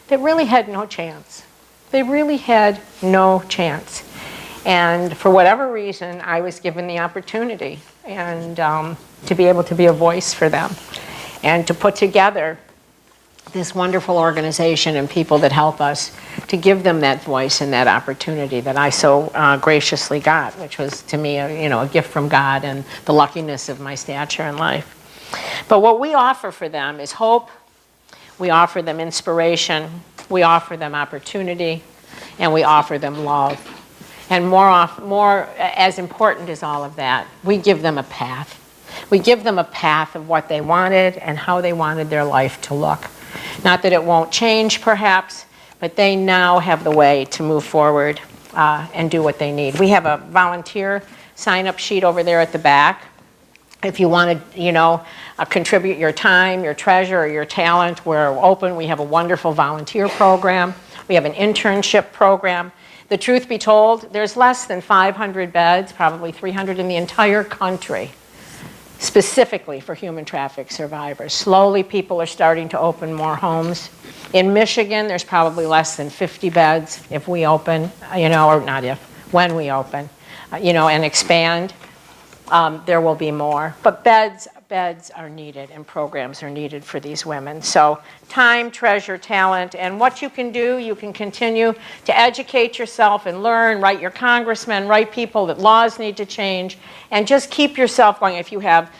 that really had no chance. They really had no chance. And for whatever reason, I was given the opportunity and to be able to be a voice for them and to put together this wonderful organization and people that help us to give them that voice and that opportunity that I so graciously got, which was to me, a gift from God and the luckiness of my stature in life. But what we offer for them is hope, we offer them inspiration, we offer them opportunity, and we offer them love. And more as important as all of that, we give them a path. We give them a path of what they wanted and how they wanted their life to look. Not that it won't change, perhaps, but they now have the way to move forward and do what they need. We have a volunteer sign-up sheet over there at the back. If you want to, contribute your time, your treasure, or your talent, we're open. We have a wonderful volunteer program. We have an internship program. The truth be told, there's less than 500 beds, probably 300 in the entire country, specifically for human traffic survivors. Slowly, people are starting to open more homes. In Michigan, there's probably less than 50 beds if we open, or not if, when we open, and expand. There will be more. But beds are needed and programs are needed for these women. So time, treasure, talent, and what you can do, you can continue to educate yourself and learn, write your congressmen, write people that laws need to change, and just keep yourself going. If you have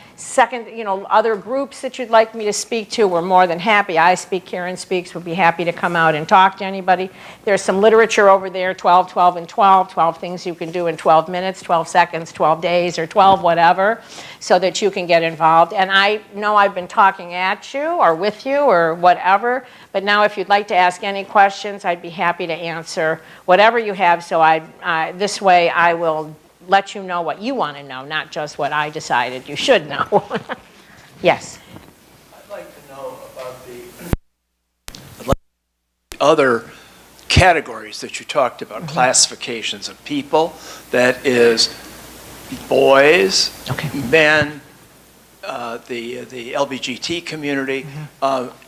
other groups that you'd like me to speak to, we're more than happy. I speak, Karen speaks, we'll be happy to come out and talk to anybody. There's some literature over there, 12, 12, and 12, 12 things you can do in 12 minutes, 12 seconds, 12 days, or 12 whatever, so that you can get involved. And I know I've been talking at you or with you or whatever, but now if you'd like to ask any questions, I'd be happy to answer whatever you have. So this way I will let you know what you want to know, not just what I decided you should know. Yes? I'd like to know about other categories that you talked about, classifications of people, that is boys, men, the LBGT community.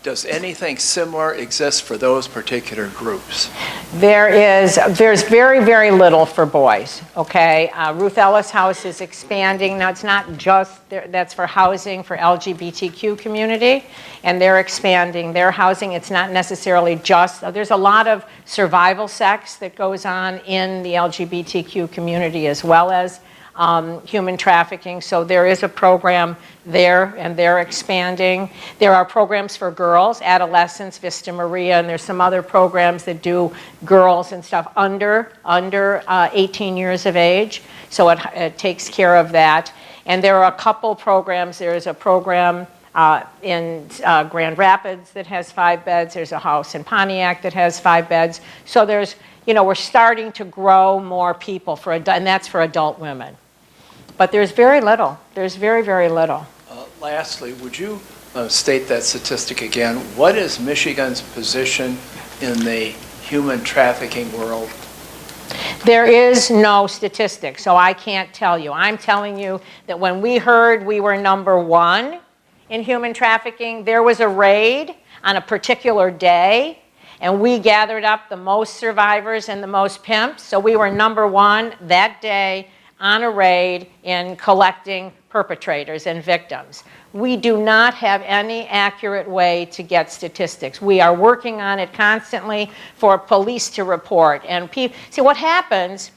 Does anything similar exist for those particular groups? There's very, very little for boys, okay? Ruth Ellis House is expanding. Now, it's not just, that's for housing for LGBTQ community, and they're expanding their housing. It's not necessarily just, there's a lot of survival sex that goes on in the LGBTQ community as well as human trafficking. So there is a program there, and they're expanding. There are programs for girls, adolescents, Vista Maria, and there's some other programs that do girls and stuff under 18 years of age. So it takes care of that. And there are a couple programs. There is a program in Grand Rapids that has 5 beds. There's a house in Pontiac that has 5 beds. So there's, we're starting to grow more people and that's for adult women. But there's very little. There's very, very little. Lastly, would you state that statistic again? What is Michigan's position in the human trafficking world? There is no statistic, so I can't tell you. I'm telling you that when we heard we were #1 in human trafficking, there was a raid on a particular day, and we gathered up the most survivors and the most pimps. So we were #1 that day on a raid in collecting perpetrators and victims. We do not have any accurate way to get statistics. We are working on it constantly for police to report. And see, what happens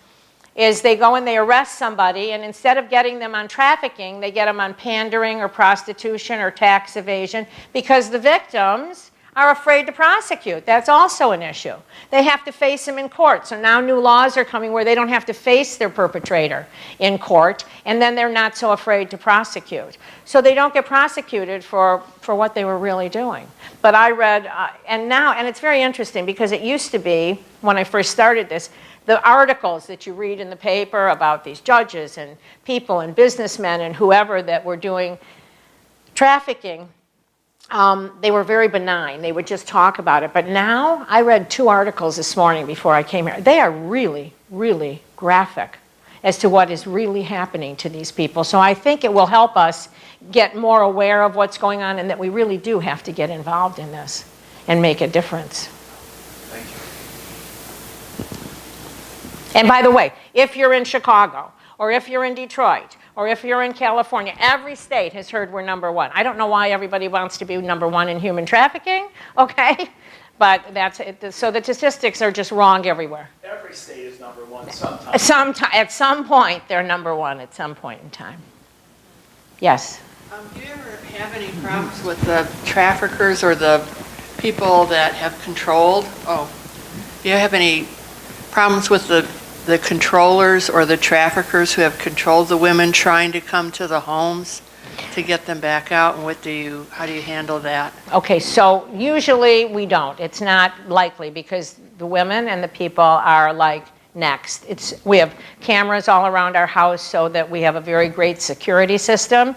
is they go and they arrest somebody, and instead of getting them on trafficking, they get them on pandering or prostitution or tax evasion because the victims are afraid to prosecute. That's also an issue. They have to face them in court. So now new laws are coming where they don't have to face their perpetrator in court, and then they're not so afraid to prosecute. So they don't get prosecuted for what they were really doing. But I read, and it's very interesting because it used to be, when I first started this, the articles that you read in the paper about these judges and people and businessmen and whoever that were doing trafficking, they were very benign. They would just talk about it. But now, I read 2 articles this morning before I came here. They are really, really graphic as to what is really happening to these people. So I think it will help us get more aware of what's going on and that we really do have to get involved in this and make a difference. Thank you. And by the way, if you're in Chicago, or if you're in Detroit, or if you're in California, every state has heard we're #1. I don't know why everybody wants to be #1 in human trafficking, okay? But that's it. So the statistics are just wrong everywhere. Every state is #1 sometimes. At some point, they're #1 at some point in time. Yes? Do you ever have any problems with the traffickers or the people that have controlled? Do you have any problems with the controllers or the traffickers who have controlled the women trying to come to the homes to get them back out? And how do you handle that? Okay, so usually we don't. It's not likely because the women and the people are like next. We have cameras all around our house so that we have a very great security system.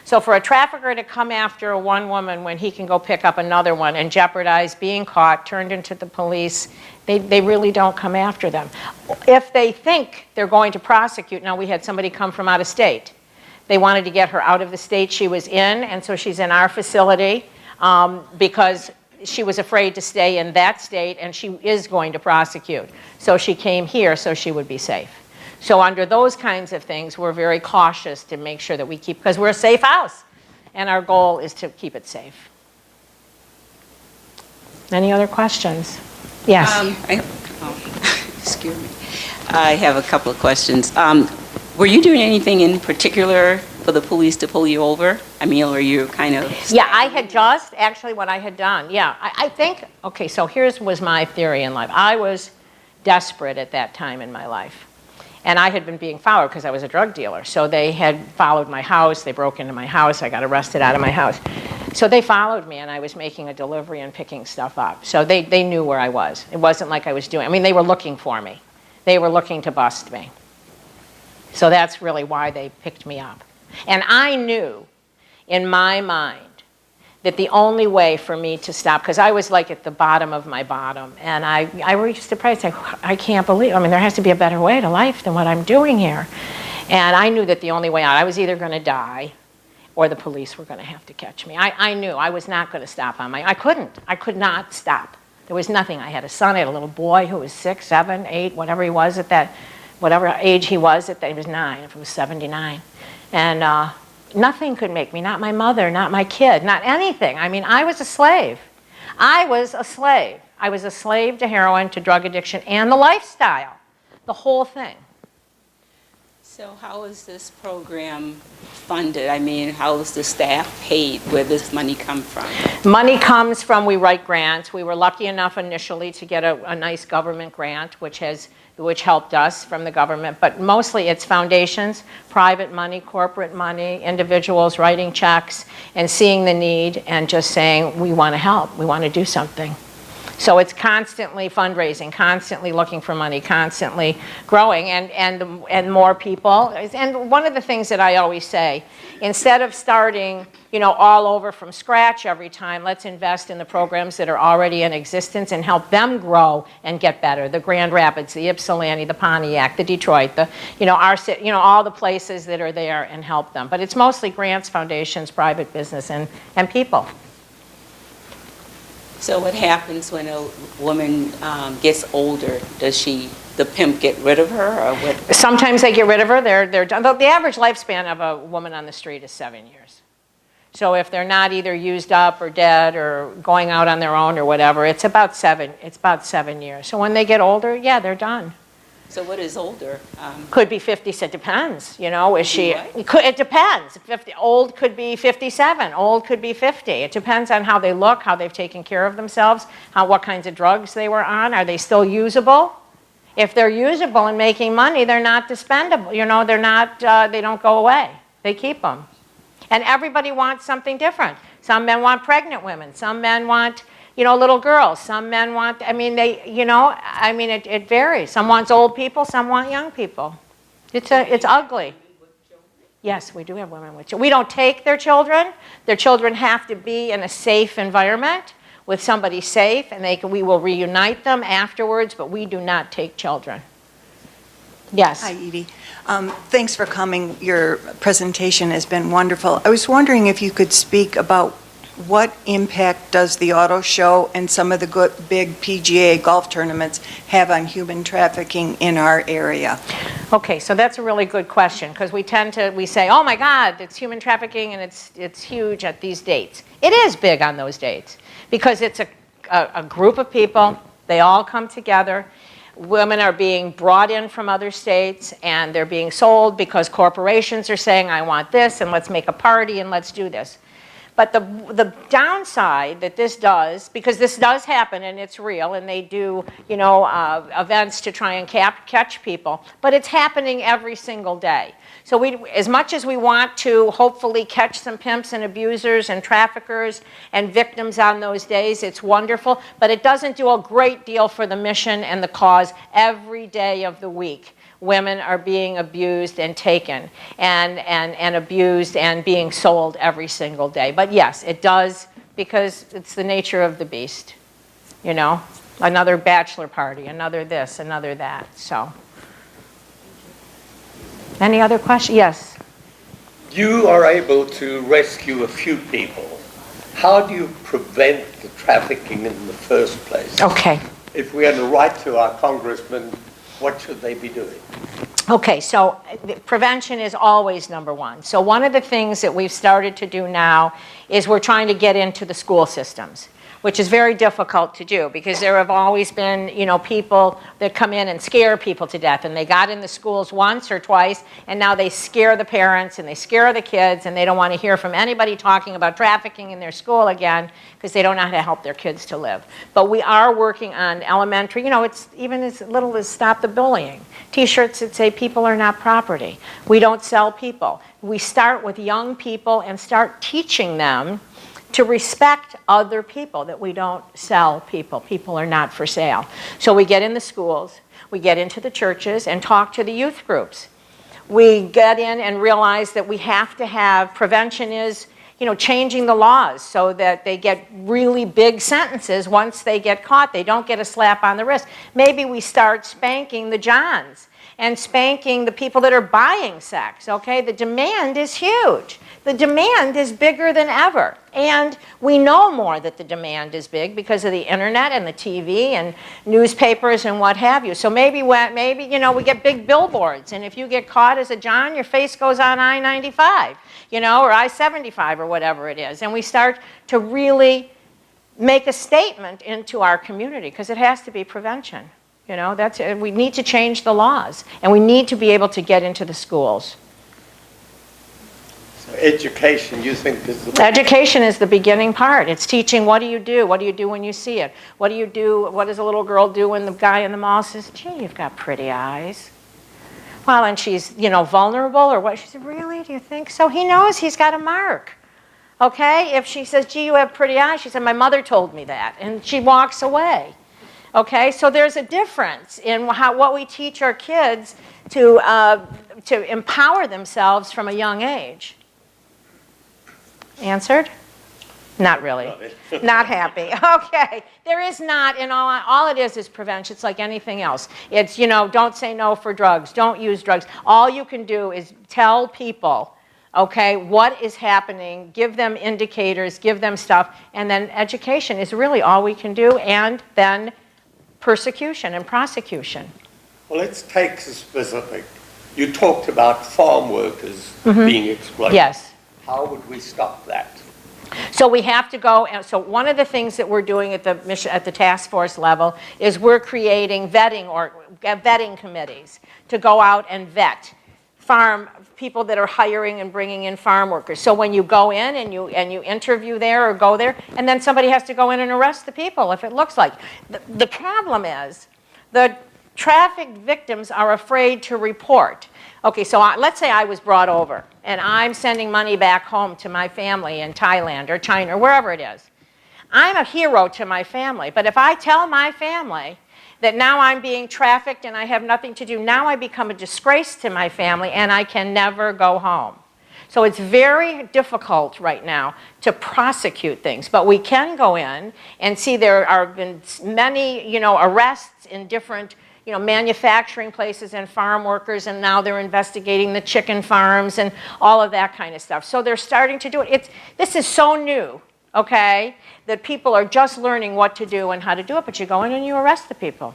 So for a trafficker to come after one woman when he can go pick up another one and jeopardize being caught, turned into the police, they really don't come after them. If they think they're going to prosecute, now we had somebody come from out of state. They wanted to get her out of the state she was in, and so she's in our facility because she was afraid to stay in that state, and she is going to prosecute. So she came here so she would be safe. So under those kinds of things, we're very cautious to make sure that we keep, because we're a safe house, and our goal is to keep it safe. Any other questions? Yes. Excuse me. I have a couple of questions. Were you doing anything in particular for the police to pull you over? I mean, or you kind of... Yeah, I had just, actually what I had done, yeah. I think, okay, so was my theory in life. I was desperate at that time in my life. And I had been being followed because I was a drug dealer. So they had followed my house. They broke into my house. I got arrested out of my house. So they followed me, and I was making a delivery and picking stuff up. So they knew where I was. It wasn't like I was doing, I mean, they were looking for me. They were looking to bust me. So that's really why they picked me up. And I knew in my mind that the only way for me to stop, because I was like at the bottom of my bottom, and I was surprised, I can't believe, I mean, there has to be a better way to life than what I'm doing here. And I knew that the only way out, I was either going to die or the police were going to have to catch me. I knew I was not going to stop on my, I could not stop. There was nothing. I had a son, I had a little boy who was 6, 7, 8, whatever he was at that, whatever age he was at that, he was 9, if it was 79. And nothing could make me, not my mother, not my kid, not anything. I mean, I was a slave. I was a slave. I was a slave to heroin, to drug addiction, and the lifestyle, the whole thing. So how is this program funded? I mean, how is the staff paid? Where does this money come from? Money comes from, we write grants. We were lucky enough initially to get a nice government grant, which helped us from the government. But mostly it's foundations, private money, corporate money, individuals writing checks and seeing the need and just saying, we want to help, we want to do something. So it's constantly fundraising, constantly looking for money, constantly growing, and more people. And one of the things that I always say, instead of starting, all over from scratch every time, let's invest in the programs that are already in existence and help them grow and get better. The Grand Rapids, the Ypsilanti, the Pontiac, the Detroit, all the places that are there, and help them. But it's mostly grants, foundations, private business, and people. So what happens when a woman gets older? Does the pimp get rid of her, or what? Sometimes they get rid of her. They're done. The average lifespan of a woman on the street is 7 years. So if they're not either used up or dead or going out on their own or whatever, it's about 7 years. So when they get older, yeah, they're done. So what is older? Could be 50, so it depends, Is she? It depends. 50, old could be 57. Old could be 50. It depends on how they look, how they've taken care of themselves, what kinds of drugs they were on. Are they still usable? If they're usable and making money, they're not dispendable. They're not. They don't go away. They keep them. And everybody wants something different. Some men want pregnant women. Some men want, little girls. Some men want, it varies. Some wants old people, some want young people. It's ugly. Yes, we do have women with children. We don't take their children. Their children have to be in a safe environment with somebody safe, and we will reunite them afterwards, but we do not take children. Yes. Hi, Edie. Thanks for coming. Your presentation has been wonderful. I was wondering if you could speak about what impact does the auto show and some of the big PGA golf tournaments have on human trafficking in our area? Okay, so that's a really good question, because we say, oh my God, it's human trafficking and it's huge at these dates. It is big on those dates because it's a group of people, they all come together. Women are being brought in from other states and they're being sold because corporations are saying, I want this and let's make a party and let's do this. But the downside that this does, because this does happen and it's real, and they do, events to try and catch people, but it's happening every single day. So as much as we want to hopefully catch some pimps and abusers and traffickers and victims on those days, it's wonderful, but it doesn't do a great deal for the mission and the cause every day of the week. Women are being abused and taken and abused and being sold every single day. But yes, it does, because it's the nature of the beast. Another bachelor party, another this, another that. So, any other questions? Yes. You are able to rescue a few people. How do you prevent the trafficking in the first place? Okay. If we had to write to our congressman, what should they be doing? Okay, so prevention is always number one. So one of the things that we've started to do now is we're trying to get into the school systems, which is very difficult to do because there have always been, people that come in and scare people to death, and they got in the schools once or twice, and now they scare the parents and they scare the kids, and they don't want to hear from anybody talking about trafficking in their school again because they don't know how to help their kids to live. But we are working on elementary, it's even as little as Stop the Bullying. T-shirts that say people are not property. We don't sell people. We start with young people and start teaching them to respect other people, that we don't sell people. People are not for sale. So we get in the schools, we get into the churches and talk to the youth groups. We get in and realize that we have to have, prevention is, changing the laws so that they get really big sentences once they get caught. They don't get a slap on the wrist. Maybe we start spanking the Johns and spanking the people that are buying sex, okay? The demand is huge. The demand is bigger than ever. And we know more that the demand is big because of the internet and the TV and newspapers and what have you. So maybe we get big billboards, and if you get caught as a John, your face goes on I-95, or I-75 or whatever it is. And we start to really make a statement into our community, because it has to be prevention. We need to change the laws, and we need to be able to get into the schools. So education, you think is the... Education is the beginning part. It's teaching, what do you do? What do you do when you see it? What do you do? What does a little girl do when the guy in the mall says, gee, you've got pretty eyes? Well, and she's, vulnerable, or what? She said, really? Do you think so? He knows he's got a mark. Okay? If she says, gee, you have pretty eyes, she said, my mother told me that. And she walks away. Okay, so there's a difference in what we teach our kids to empower themselves from a young age. Answered? Not really. Not happy. Okay, there is not, and all it is prevention. It's like anything else. It's, don't say no for drugs. Don't use drugs. All you can do is tell people, okay, what is happening, give them indicators, give them stuff, and then education is really all we can do, and then persecution and prosecution. Well, let's take the specific. You talked about farm workers being exploited. Yes. How would we stop that? So we have to go, and so one of the things that we're doing at the task force level is we're creating vetting committees to go out and vet farm people that are hiring and bringing in farm workers. So when you go in and you interview there or go there, and then somebody has to go in and arrest the people if it looks like. The problem is the trafficked victims are afraid to report. Okay, so let's say I was brought over and I'm sending money back home to my family in Thailand or China or wherever it is. I'm a hero to my family, but if I tell my family that now I'm being trafficked and I have nothing to do, now I become a disgrace to my family and I can never go home. So it's very difficult right now to prosecute things, but we can go in and see there have been many, arrests in different, manufacturing places and farm workers, and now they're investigating the chicken farms and all of that kind of stuff. So they're starting to do it. This is so new, okay, that people are just learning what to do and how to do it, but you go in and you arrest the people.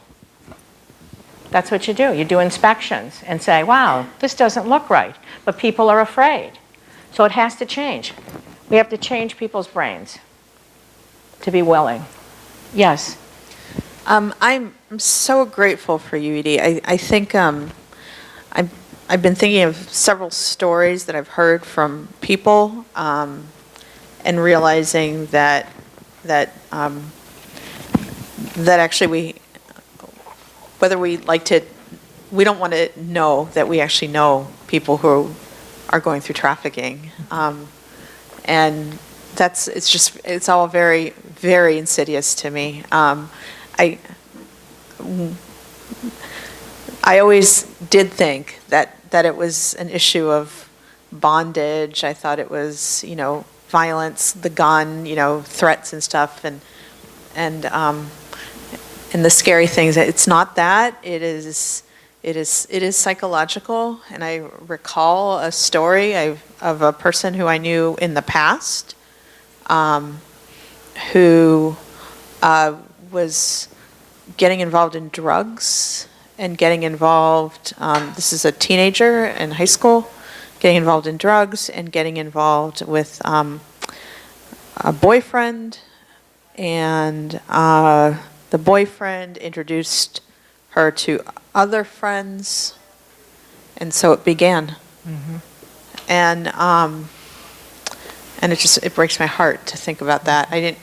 That's what you do. You do inspections and say, wow, this doesn't look right, but people are afraid. So it has to change. We have to change people's brains to be willing. Yes? I'm so grateful for you, Edie. I think I've been thinking of several stories that I've heard from people, and realizing that actually we don't want to know that we actually know people who are going through trafficking, and it's all very, very insidious to me. I always did think that it was an issue of bondage. I thought it was, violence, the gun, threats and stuff, and the scary things. It's not that. It is psychological. And I recall a story of a person who I knew in the past, who was getting involved in drugs and getting involved, this is a teenager in high school, getting involved in drugs and getting involved with a boyfriend, and the boyfriend introduced her to other friends, and so it began. Mm-hmm. And it breaks my heart to think about that. I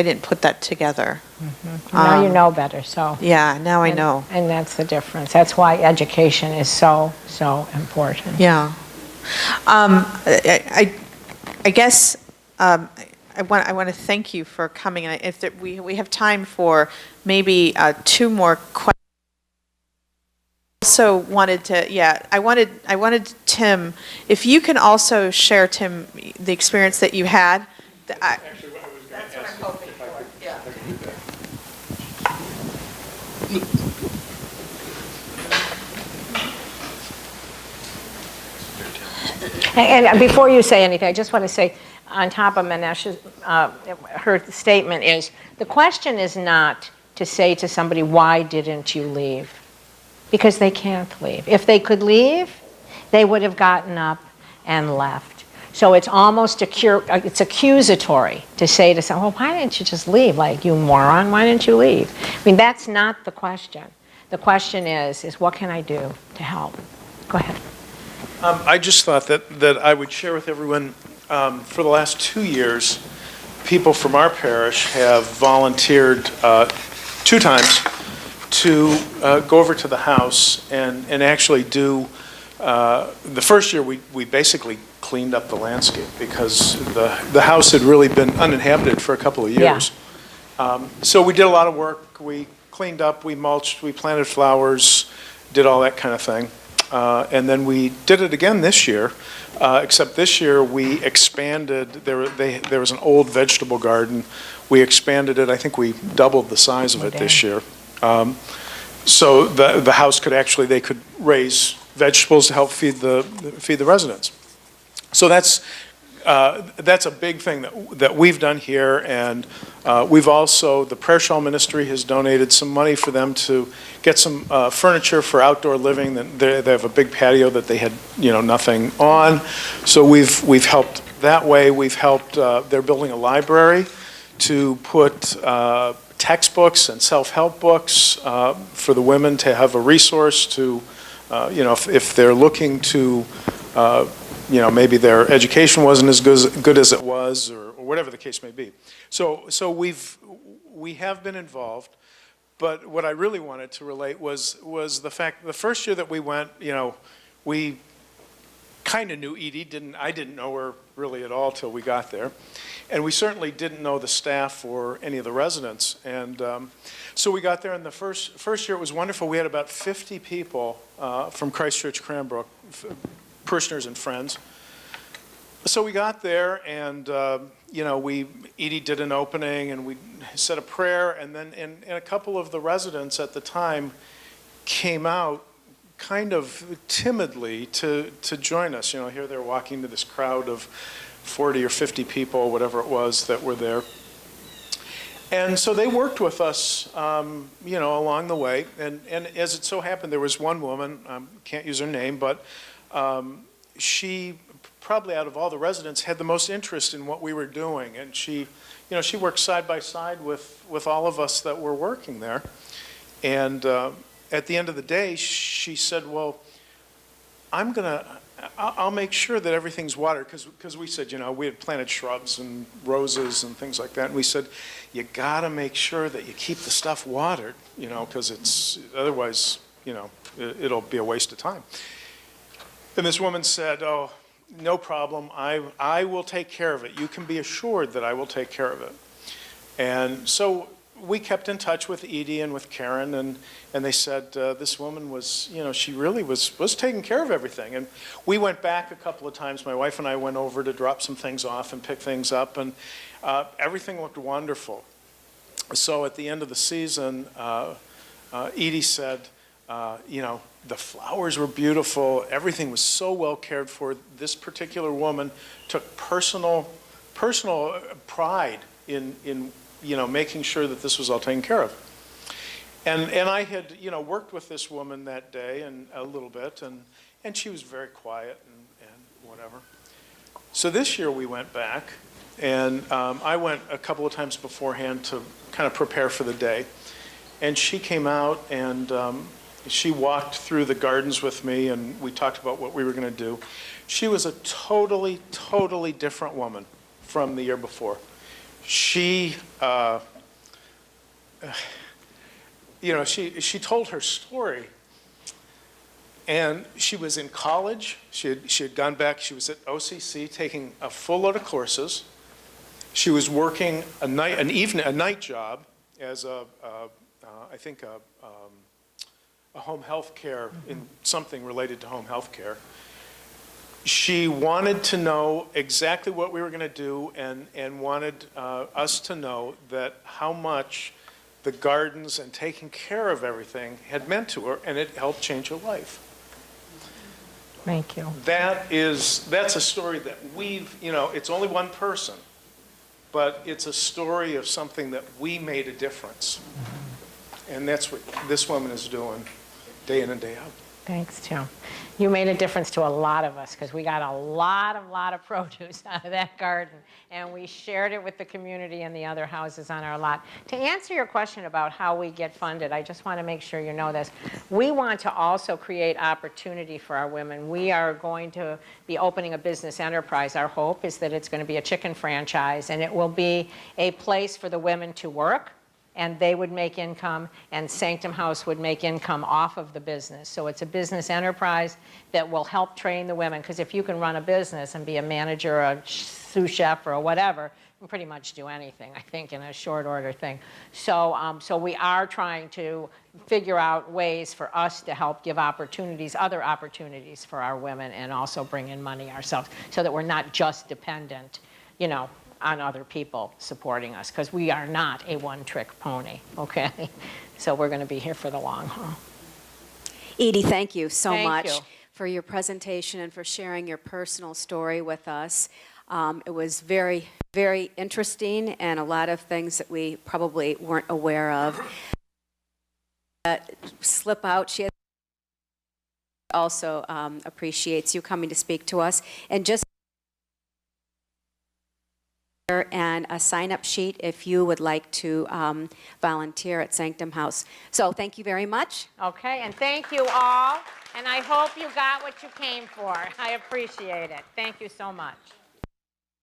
didn't put that together. Mm-hmm. Now you know better, so. Yeah, now I know. And that's the difference. That's why education is so, so important. Yeah. I guess I want to thank you for coming. And if we have time for maybe 2 more questions. also wanted to, I wanted Tim, if you can also share, Tim, the experience that you had. That's what I'm hoping for, yeah. And before you say anything, I just want to say, on top of Manesh's, her statement is, the question is not to say to somebody, why didn't you leave? Because they can't leave. If they could leave, they would have gotten up and left. So it's almost it's accusatory to say to someone, well, why didn't you just leave? Like, you moron, why didn't you leave? I mean, that's not the question. The question is what can I do to help? Go ahead. I just thought that I would share with everyone, for the last 2 years, people from our parish have volunteered 2 times to go over to the house and actually do, the first year we basically cleaned up the landscape because the house had really been uninhabited for a couple of years. Yeah. So we did a lot of work. We cleaned up, we mulched, we planted flowers, did all that kind of thing. And then we did it again this year, except this year we expanded. There was an old vegetable garden. We expanded it. I think we doubled the size of it this year. So the house could actually, they could raise vegetables to help feed the residents. So that's a big thing that we've done here, and we've also, the Prayer Shawl Ministry has donated some money for them to get some furniture for outdoor living. They have a big patio that they had, nothing on. So we've helped that way. We've helped, they're building a library to put textbooks and self-help books for the women to have a resource to, if they're looking to, maybe their education wasn't as good as it was, or whatever the case may be. So we have been involved, but what I really wanted to relate was the fact the first year that we went, we kind of knew Edie. I didn't know her really at all till we got there, and we certainly didn't know the staff or any of the residents. And so we got there, and the first year it was wonderful. We had about 50 people from Christ Church Cranbrook, parishioners and friends. So we got there, and Edie did an opening, and we said a prayer, and then and a couple of the residents at the time came out kind of timidly to join us. Here they're walking to this crowd of 40 or 50 people, whatever it was, that were there. And so they worked with us, along the way. And as it so happened, there was one woman, can't use her name, but she probably out of all the residents had the most interest in what we were doing. And she worked side by side with all of us that were working there. And at the end of the day, she said, well, I'll make sure that everything's watered, because we said, we had planted shrubs and roses and things like that. And we said, you gotta make sure that you keep the stuff watered, because otherwise, it'll be a waste of time. And this woman said, oh, no problem, I will take care of it. You can be assured that I will take care of it. And so we kept in touch with Edie and with Karen, and they said this woman was, she really was taking care of everything. And we went back a couple of times. My wife and I went over to drop some things off and pick things up, and everything looked wonderful. So at the end of the season, Edie said, the flowers were beautiful. Everything was so well cared for. This particular woman took personal pride in making sure that this was all taken care of. And I had, worked with this woman that day and a little bit, and she was very quiet and whatever. So this year we went back, and I went a couple of times beforehand to kind of prepare for the day. And she came out, and she walked through the gardens with me, and we talked about what we were going to do. She was a totally, totally different woman from the year before. She, she told her story, and she was in college. She had gone back. She was at OCC taking a full load of courses. She was working a night job as a home health care, in something related to home health care. She wanted to know exactly what we were going to do and wanted us to know that how much the gardens and taking care of everything had meant to her, and it helped change her life. Thank you. That's a story that it's only one person, but it's a story of something that we made a difference. And that's what this woman is doing day in and day out. Thanks, Tim. You made a difference to a lot of us because we got a lot of produce out of that garden, and we shared it with the community and the other houses on our lot. To answer your question about how we get funded, I just want to make sure you know this. We want to also create opportunity for our women. We are going to be opening a business enterprise. Our hope is that it's going to be a chicken franchise, and it will be a place for the women to work, and they would make income, and Sanctum House would make income off of the business. So it's a business enterprise that will help train the women, because if you can run a business and be a manager, or a sous chef, or whatever, you can pretty much do anything, I think, in a short order thing. So, so we are trying to figure out ways for us to help give opportunities, other opportunities for our women, and also bring in money ourselves, so that we're not just dependent, on other people supporting us, because we are not a one-trick pony, okay? So we're going to be here for the long haul. Edie, thank you so much you. for your presentation and for sharing your personal story with us. It was very, very interesting, and a lot of things that we probably weren't aware of. Slip out, she also appreciates you coming to speak to us. And just and a sign-up sheet if you would like to volunteer at Sanctum House. So thank you very much. Okay, and thank you all, and I hope you got what you came for. I appreciate it. Thank you so much.